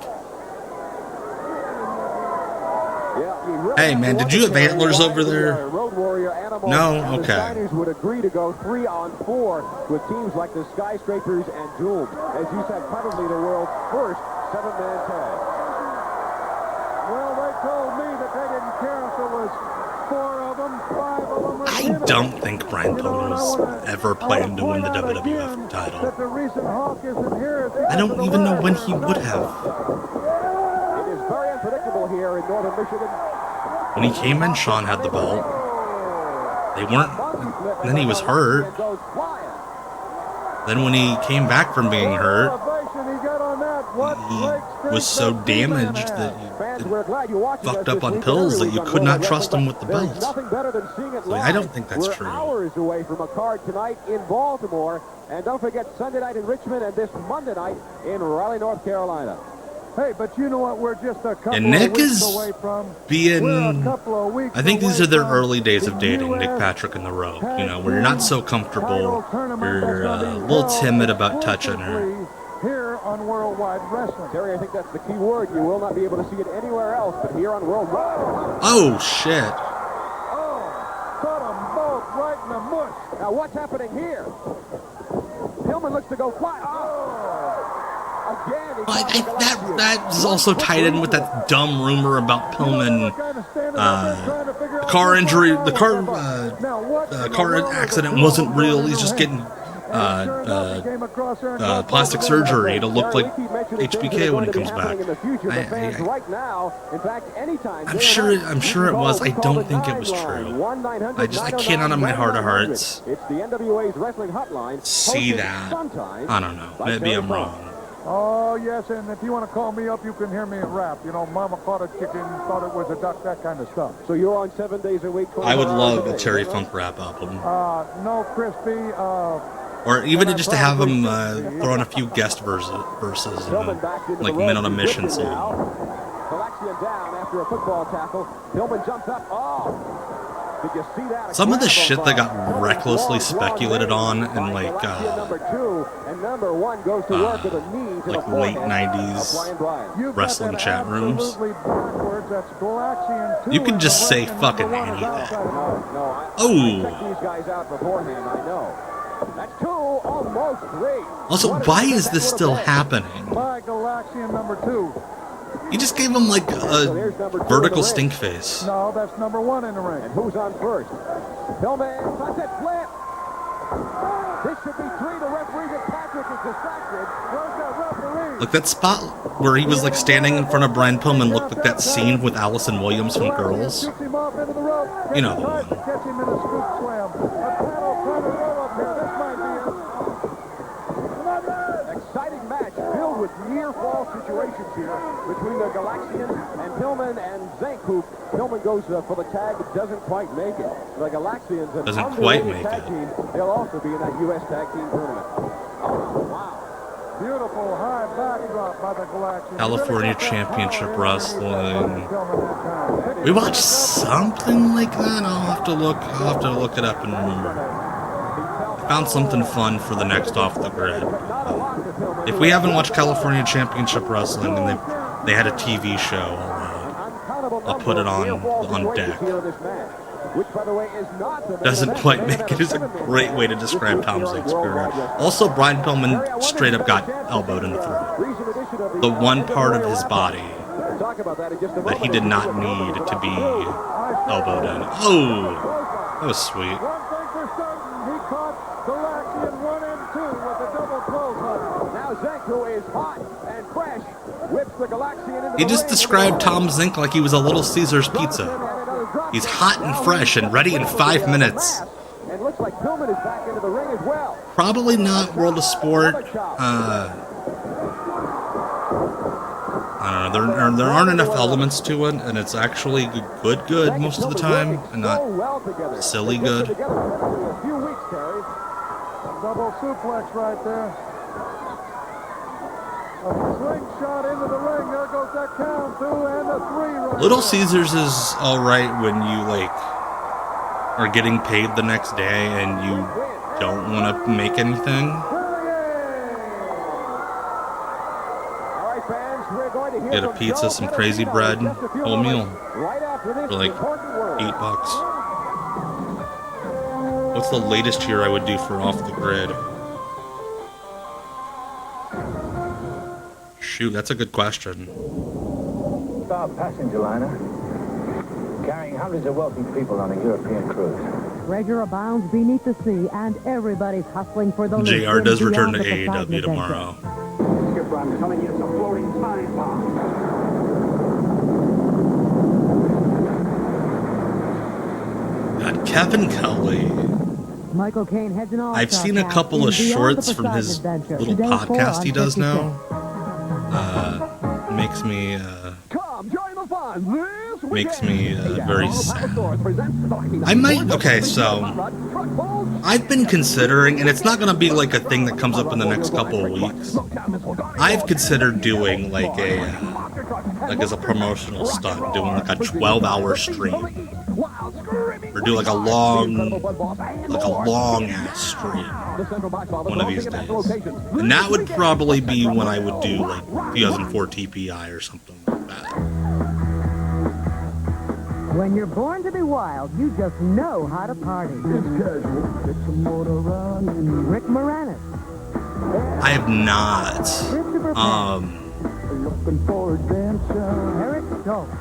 Hey man, did you have antlers over there? No? Okay. Would agree to go 3-on-4 with teams like the Skyscrapers and Doom. As you said, probably the world's first 7-man tag. Well, they told me that they didn't care if there was 4 of them, 5 of them, or 10 I don't think Brian Pillman was ever planned to win the WWF title. I don't even know when he would have. It is very unpredictable here in northern Michigan. When he came in, Sean had the belt. They weren't. And then he was hurt. Then when he came back from being hurt, he was so damaged that he fucked up on pills that you could not trust him with the belt. So I don't think that's true. Hours away from a card tonight in Baltimore, and don't forget Sunday night in Richmond and this Monday night in Raleigh, North Carolina. Hey, but you know what? We're just a couple And Nick of weeks is away from. being. I think these are their early days of dating, Nick Patrick and the Rogue. You know, where you're not so comfortable, you're a little timid about touching her. Here on Worldwide Wrestling. Terry, I think that's the key word. You will not be able to see it anywhere else but here on Worldwide. Oh, shit. Caught them both right in the mush. Now, what's happening here? Pillman looks to go fly. Again, That is also tied in with that dumb rumor about Pillman. Car injury. The car accident wasn't real. He's just getting plastic surgery to look like HBK when he comes back. I'm sure it was. I don't think it was true. I can't out of my heart of hearts see that. I don't know. Maybe I'm wrong. Oh, yes, and if you want to call me up, you can hear me in rap. You know, Mama caught a chicken, thought it was a duck, that kind of stuff. So you're on 7 days a week? I would love a Terry Funk rap album. No, Crispy. Or even just to have him throw in a few guest verses and, like, Men on a Mission song. Galaxian down after a football tackle. Hillman jumps up. Oh! Did you see that? Some of the shit that got recklessly speculated on in like late 90s wrestling chat rooms, you can just say fucking anything. Oh. That's 2, almost 3. Also, why is this still happening? By Galaxian number 2. You just gave him like a vertical stink face. No, that's number 1 in the ring. And who's on first? Hillman, sunset flip. This should be 3. The referee that Patrick is distracted. Where's that referee? Like that spot where he was like standing in front of Brian Pillman looked like that scene with Allison Williams from Girls. You know the one. Catch him in a scoop slam. A paddle trying to roll up here. This might be it. Exciting match filled with near fall situations here between the Galaxian and Pillman and Zink, who Pillman goes for the tag, doesn't quite make it. The Galaxians doesn't quite make it. Team, they'll also be in that U.S. Tag Team Tournament. Oh, wow. Beautiful high backdrop by the Galaxians. California Championship Wrestling. We watched something like that. I'll have to look it up and remember. I found something fun for the next Off the Grid. If we haven't watched California Championship Wrestling and they had a TV show, I'll put it on deck. Doesn't quite make it is a great way to describe Tom Zink's career. Also, Brian Pillman straight up got elbowed in the throat. The one part of his body that he did not need to be elbowed in. Oh, that was sweet. He just described Tom Zink like he was a Little Caesar's pizza. He's hot and fresh and ready in 5 minutes. And looks like Pillman is back into the ring as well. Probably not World of Sport. I don't know. There aren't enough elements to it, and it's actually good most of the time, and not silly good. Double suplex right there. A slingshot into the ring. There goes that count, 2 and a 3. Right Little Caesars is all right when you like are getting paid the next day and you don't want to make anything. Get a pizza, some crazy bread, whole meal for like $8. What's the latest here I would do for Off the Grid? Shoot, that's a good question. Star passenger liner carrying hundreds of wealthy people on a European cruise. Treasure abounds beneath the sea, and everybody's hustling for the JR does return to AEW tomorrow. Skipper, I'm telling you, it's a floating time bomb. God, Kevin Kelly. Michael Caine heads an all-star I've seen a couple of shorts from his little podcast he does now. Makes me very sad. I might, okay, so I've been considering, and it's not going to be like a thing that comes up in the next couple of weeks. I've considered doing like as a promotional stunt, doing like a 12-hour stream, or do like a long ass stream one of these days. And that would probably be when I would do like 2004 TPI or something like that. When you're born to be wild, you just know how to party. It's casual. It's a motor run. Rick Moranis. I have not. Looking for a dancer. Eric Stokes.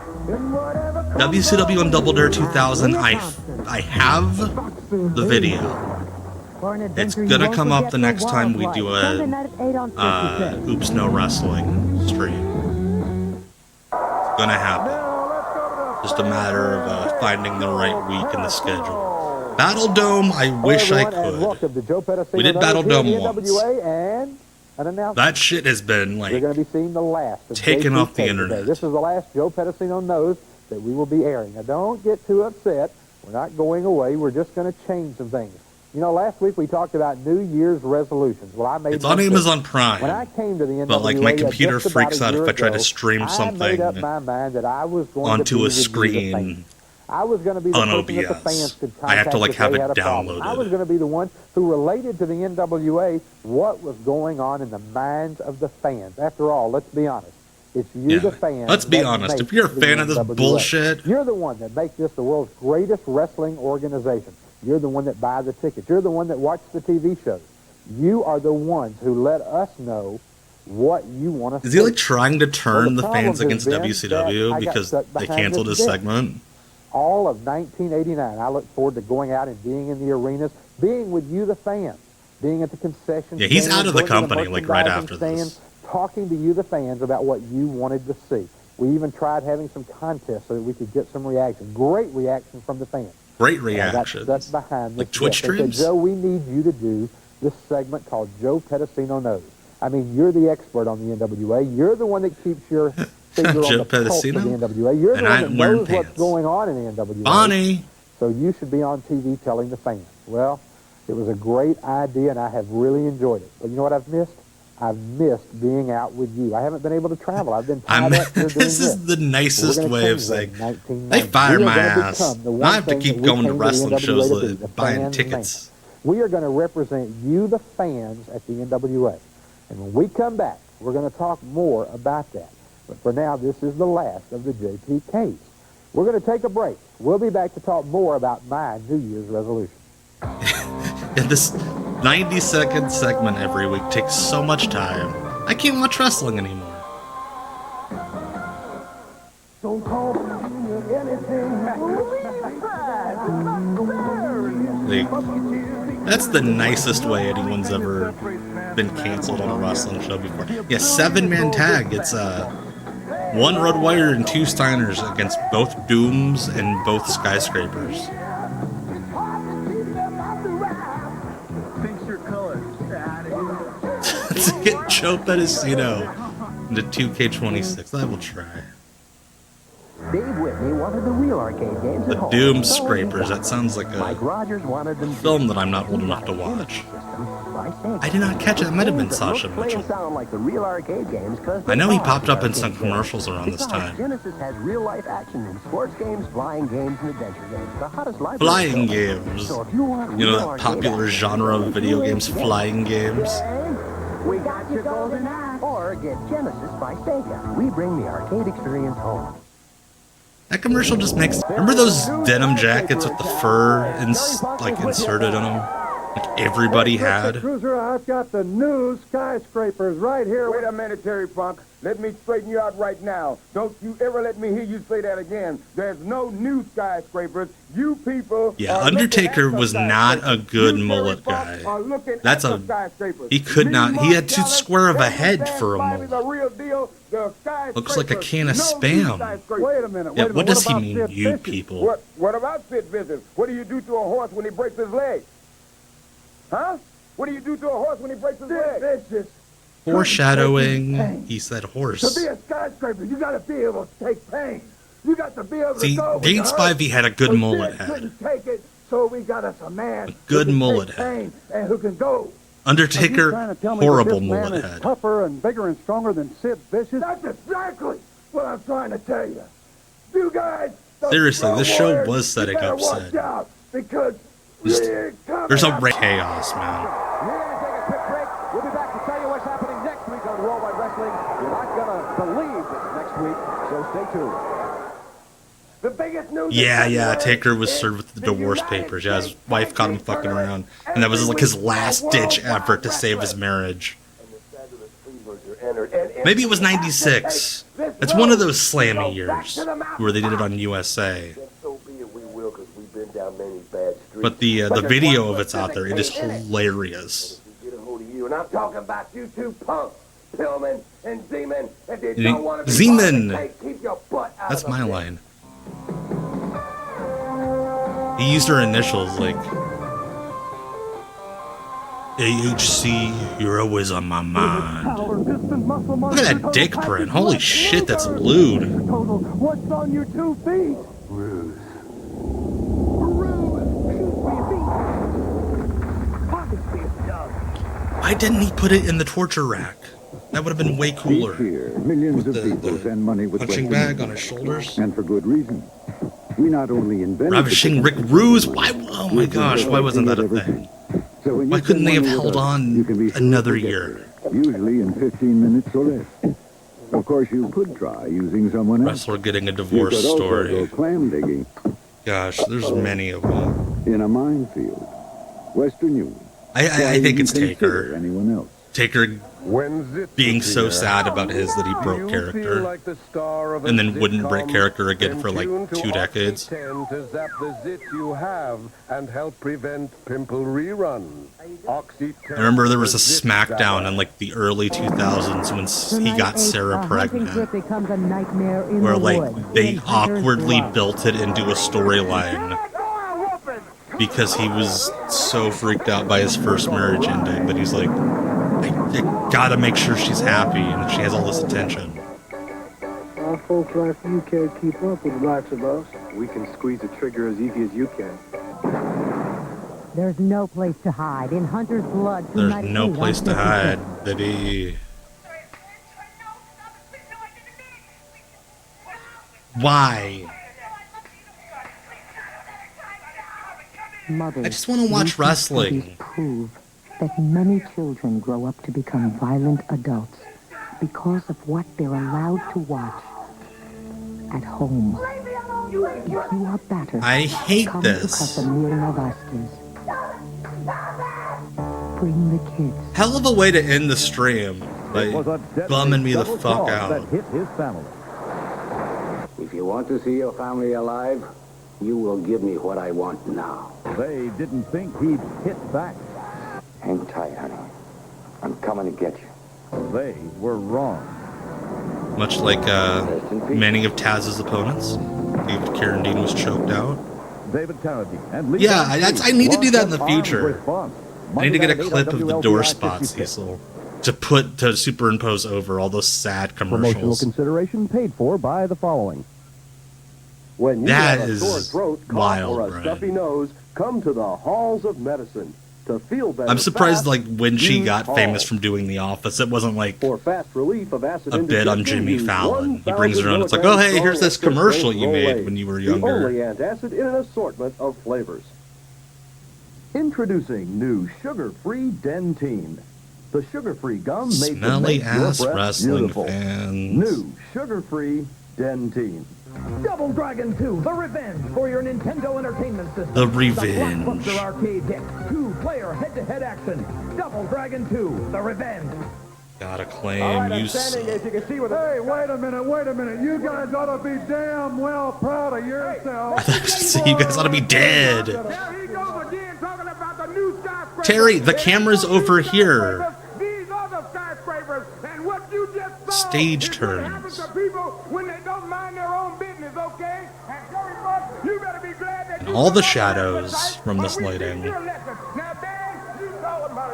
WCW on Double Dare 2000, I have the video. It's gonna come up the next time we do a Oops No Wrestling stream. It's gonna happen. Just a matter of finding the right week in the schedule. Battle Dome, I wish I could. We did Battle Dome once. That shit has been like You're going to be seeing the last of taken off the JPK internet. today. This is the last Joe Pedicino knows that we will be airing. Now, don't get too upset. We're not going away. We're just going to change some things. You know, last week we talked about New Year's resolutions. Well, I made It's on Amazon Prime. When I came to the NWA, but like my computer just about freaks a out if year I try to ago, stream I something made up my mind that I was going to onto be a with you, the screen fans. I was going to be the on person that the OBS. fans could I have to contact like if have they it had a problem. I was downloaded. going to be the one who related to the NWA what was going on in the minds of the fans. After all, let's be honest. It's you, the fans. Let's be that honest. make If you're a the fan of this NWA. bullshit, You're the one that makes this the world's greatest wrestling organization. You're the one that buys the tickets. You're the one that watches the TV shows. You are the ones who let us know what you want to see. is he like trying to turn the problem fans has against been WCW that I got because stuck they behind canceled this his desk. segment? All of 1989, I look forward to going out and being in the arenas, being with you, the fans, being at the concession Yeah, he's stands, out of the going to company like right merchandising after stands, this. talking to you, the fans, about what you wanted to see. We even tried having some contests so that we could get some reaction. Great reaction from the fans. Great I reaction. got stuck behind Like this Twitch desk. They said, streams? Joe, we need you to do this segment called Joe Pedicino Knows. I mean, you're the expert on the NWA. You're the one that keeps your finger on Joe the pulse of the Pedicino? NWA. You're the And one I'm that wearing knows what's pants. going on in the NWA. Bonnie! So you should be on TV telling the fans. Well, it was a great idea, and I have really enjoyed it. But you know what I've missed? I've missed being out with you. I haven't been able to travel. I've been tied up here doing This is the nicest We're gonna way of change that saying in 1990. they fired We are my gonna ass. become the one Now I have to thing keep that we going to came wrestling the shows, NWA to be, the buying fans' tickets. man. We are going to represent you, the fans, at the NWA. And when we come back, we're going to talk more about that. But for now, this is the last of the JPKs. We're going to take a break. We'll be back to talk more about my New Year's resolution. And this 90-second segment every week takes so much time. I can't watch wrestling anymore. Don't call me anything. Like, that's the nicest way anyone's ever been canceled on a wrestling show before. Yeah, 7-man tag. It's one Road Warrior and 2 Steiners against both Dooms and both Skyscrapers. Fix your colors. To get Joe Pedicino into 2K26. I will try. Dave Whitney wanted the real arcade games The at home. Doom Scrapers. That sounds like Mike a Rogers wanted them film that I'm not old enough to watch. I did not catch it. That might have been Sasha Mitchell. Sound like the real arcade games 'cause I know they he are popped the up in arcade some games. commercials around this Besides, time. Genesis has real-life action in sports games, flying games, and adventure games. The hottest library. Flying still. games. So if you want You know real that arcade popular action, genre of video games, today, flying games? we got your golden eye. Or get Genesis by Sega. We bring the arcade experience home. That commercial just makes... Remember those denim jackets with the fur inserted in them? Like everybody had? Cruiser, I've got the new Skyscrapers right here. Wait a minute, Terry Funk. Let me straighten you out right now. Don't you ever let me hear you say that again. There's no new Skyscrapers. You people Yeah, are Undertaker looking at was the not a skyscrapers. good You, mullet Terry guy. Funk, are looking That's at a... the skyscrapers. He could not... He had too square of a head for a Bobby, mullet. the real deal, the skyscrapers. Looks like a can of No Spam. new skyscrapers. Wait a minute. Yeah, Wait a what minute. does he about mean, Sid you Vicious? people? What about Sid Vicious? What do you do to a horse when he breaks his leg? Huh? What do you do to a horse when he breaks his leg? Vicious. Foreshadowing. He said To horse. be a skyscraper, you got to be able to take pain. You got to be able See, to go. Dean with the Spivey had a good But mullet Sid head. couldn't take it, so we got us a man. Good who can mullet take head. pain and who can go. Are you Undertaker, trying to tell me horrible that this man mullet is head. tougher and bigger and stronger than Sid Vicious? That's exactly what I'm trying to tell you. You guys. the Seriously, this Road show Warriors, was setting you better up watch Sid. out because Just- we're coming There's a up. chaos, man. We're going to take a quick break. We'll be back to tell you what's happening next week on Worldwide Wrestling. You're not going to believe this next week, so stay tuned. The biggest news Yeah, Taker was served with the divorce papers. Yeah, his wife caught him fucking around. And that was like his last-ditch effort to save his marriage. Maybe it was 96. It's one of those slammy years where they did it on USA. So be it, we will, because we've been down many bad streets. But the video of it's out there. It is hilarious. Get a hold of you, and I'm talking about you two punks, Pillman and Z-Man. If you don't want to be Z-Man. keep your butt out That's of my the line. He used her initials like AHC. You're always on my mind. Look at that dick print. Holy shit, that's lewd. Total. What's on your 2 feet? Ruse. Why didn't he put it in the torture rack? That would have been way cooler. Here, millions of people send money with punching bag on his shoulders. And for good reason. We not only invented Ravishing Rick Ruse? Why? Oh my gosh, why wasn't that a thing? Why couldn't they have held on another year? Usually in 15 minutes or less. Of course, you could try using someone else. Wrestler getting a divorce You could also story. go clam digging. Gosh, there's many of them. In a minefield. Western Union. I think it's Taker. Anyone else? Taker being so sad about his that he broke character and then wouldn't break character again for like 2 decades. To zap the zit you have and help prevent pimple reruns. I remember there was a SmackDown in like the early 2000s when he got Sarah pregnant, where like they awkwardly built it into a storyline because he was so freaked out by his first marriage ending that he's like, I gotta make sure she's happy and she has all this attention. Our folks like you can't keep up with the likes of us. We can squeeze a trigger as easy as you can. There's no place to hide. In Hunter's blood. There's no place to hide, baby. Why? Mothers, I just want to watch wrestling. Prove that many children grow up to become violent adults because of what they're allowed to watch at home. If you are battered, I hate come this. To Casemiro Vasquez. Bring the kids. Hell of a way to end the stream by bumming me the fuck out. Hit his family. If you want to see your family alive, you will give me what I want now. They didn't think he'd hit back. Hang tight, honey. I'm coming to get you. They were wrong. Much like many of Taz's opponents. David Carradine was choked out. David Carradine and Lee yeah, I need to do that in the future. I need to get a clip of the door spot, Cecil, to superimpose over all those sad Promotional commercials. consideration paid for by the following. When you That have a is sore throat, cough, wild, or a Brian. stuffy nose, come to the halls of medicine. To feel better I'm surprised, fast, like, when she use got Hall. famous from doing The Office, it wasn't like For fast relief of acid a bit on indigestion, Jimmy use Fallon. He 1,000 brings her on. It's like, oh hey, here's this strong commercial extra you made strength when you were The younger. only antacid in an assortment of flavors. Introducing new sugar-free Dentine. The sugar-free gum made to Smelly make your ass breath wrestling beautiful. fans. New sugar-free Dentine. Double Dragon 2, The Revenge for your Nintendo Entertainment System. The Revenge. The blockbuster arcade hit. 2-player head-to-head action. Double Dragon 2, The Revenge. Gotta claim you suck. Hey, wait a minute. You guys ought to be damn well proud of yourselves. You guys ought to be dead. Terry, the camera's over here. Stage turns. And all the shadows from this lighting.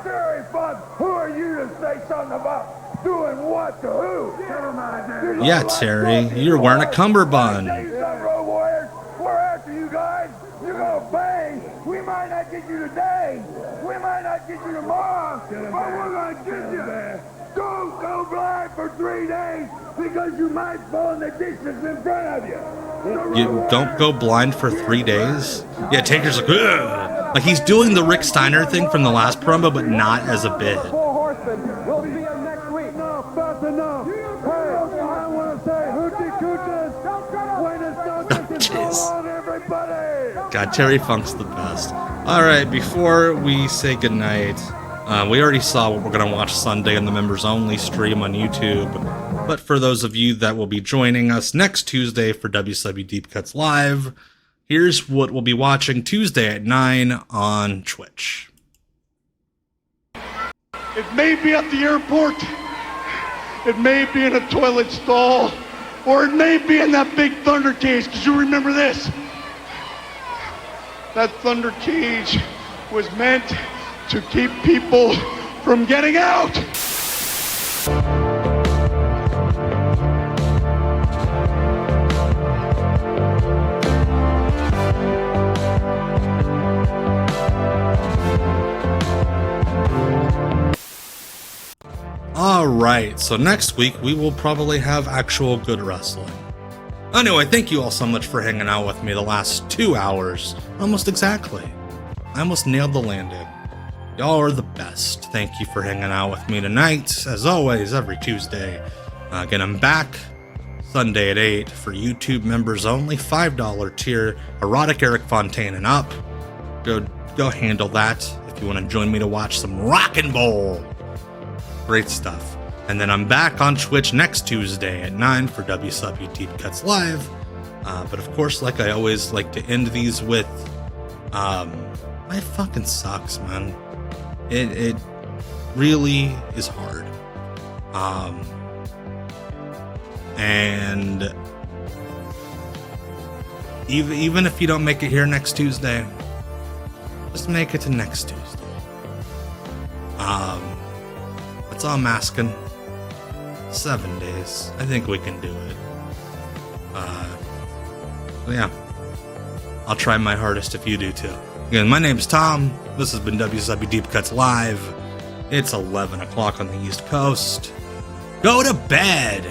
Terry Fun, who are you to say something about doing what to who? Yeah, Terry, you're wearing a cummerbund. Road Warriors, we're after you guys. You're gonna bang. We might not get you today. We might not get you tomorrow. But we're gonna get you. Don't go blind for 3 days because you might fall in the dishes in front of you. You don't go blind for 3 days? Yeah, Taker's like, ugh. Like he's doing the Rick Steiner thing from the last promo, but not as a bit. Four Horsemen. We'll see you next week. Enough, that's enough. Hey, I want to say hoochie cooches. When it's so on, everybody. God, Terry Funk's the best. All right, before we say goodnight, we already saw what we're going to watch Sunday on the members only stream on YouTube. But for those of you that will be joining us next Tuesday for WCW Deep Cuts Live, Here's what we'll be watching Tuesday at 9 on Twitch. It may be at the airport, it may be in a toilet stall, or it may be in that big thunder cage, because you remember this. That thunder cage was meant to keep people from getting out. Alright, so next week we will probably have actual good wrestling. Anyway, thank you all so much for hanging out with me the last 2 hours. Almost exactly. I almost nailed the landing. Y'all are the best. Thank you for hanging out with me tonight. As always, every Tuesday. Again, I'm back Sunday at 8 for YouTube members only. $5 tier, erotic Eric Fontaine and up. Go handle that if you want to join me to watch some rock and roll. Great stuff. And then I'm back on Twitch next Tuesday at 9 for WCW Deep Cuts Live. But of course, like I always like to end these with, life fucking sucks, man. It really is hard. And even if you don't make it here next Tuesday, just make it to next Tuesday. That's all I'm asking. 7 days. I think we can do it. Yeah. I'll try my hardest if you do too. Again, my name's Tom. This has been WCW Deep Cuts Live. It's 11 o'clock on the East Coast. Go to bed!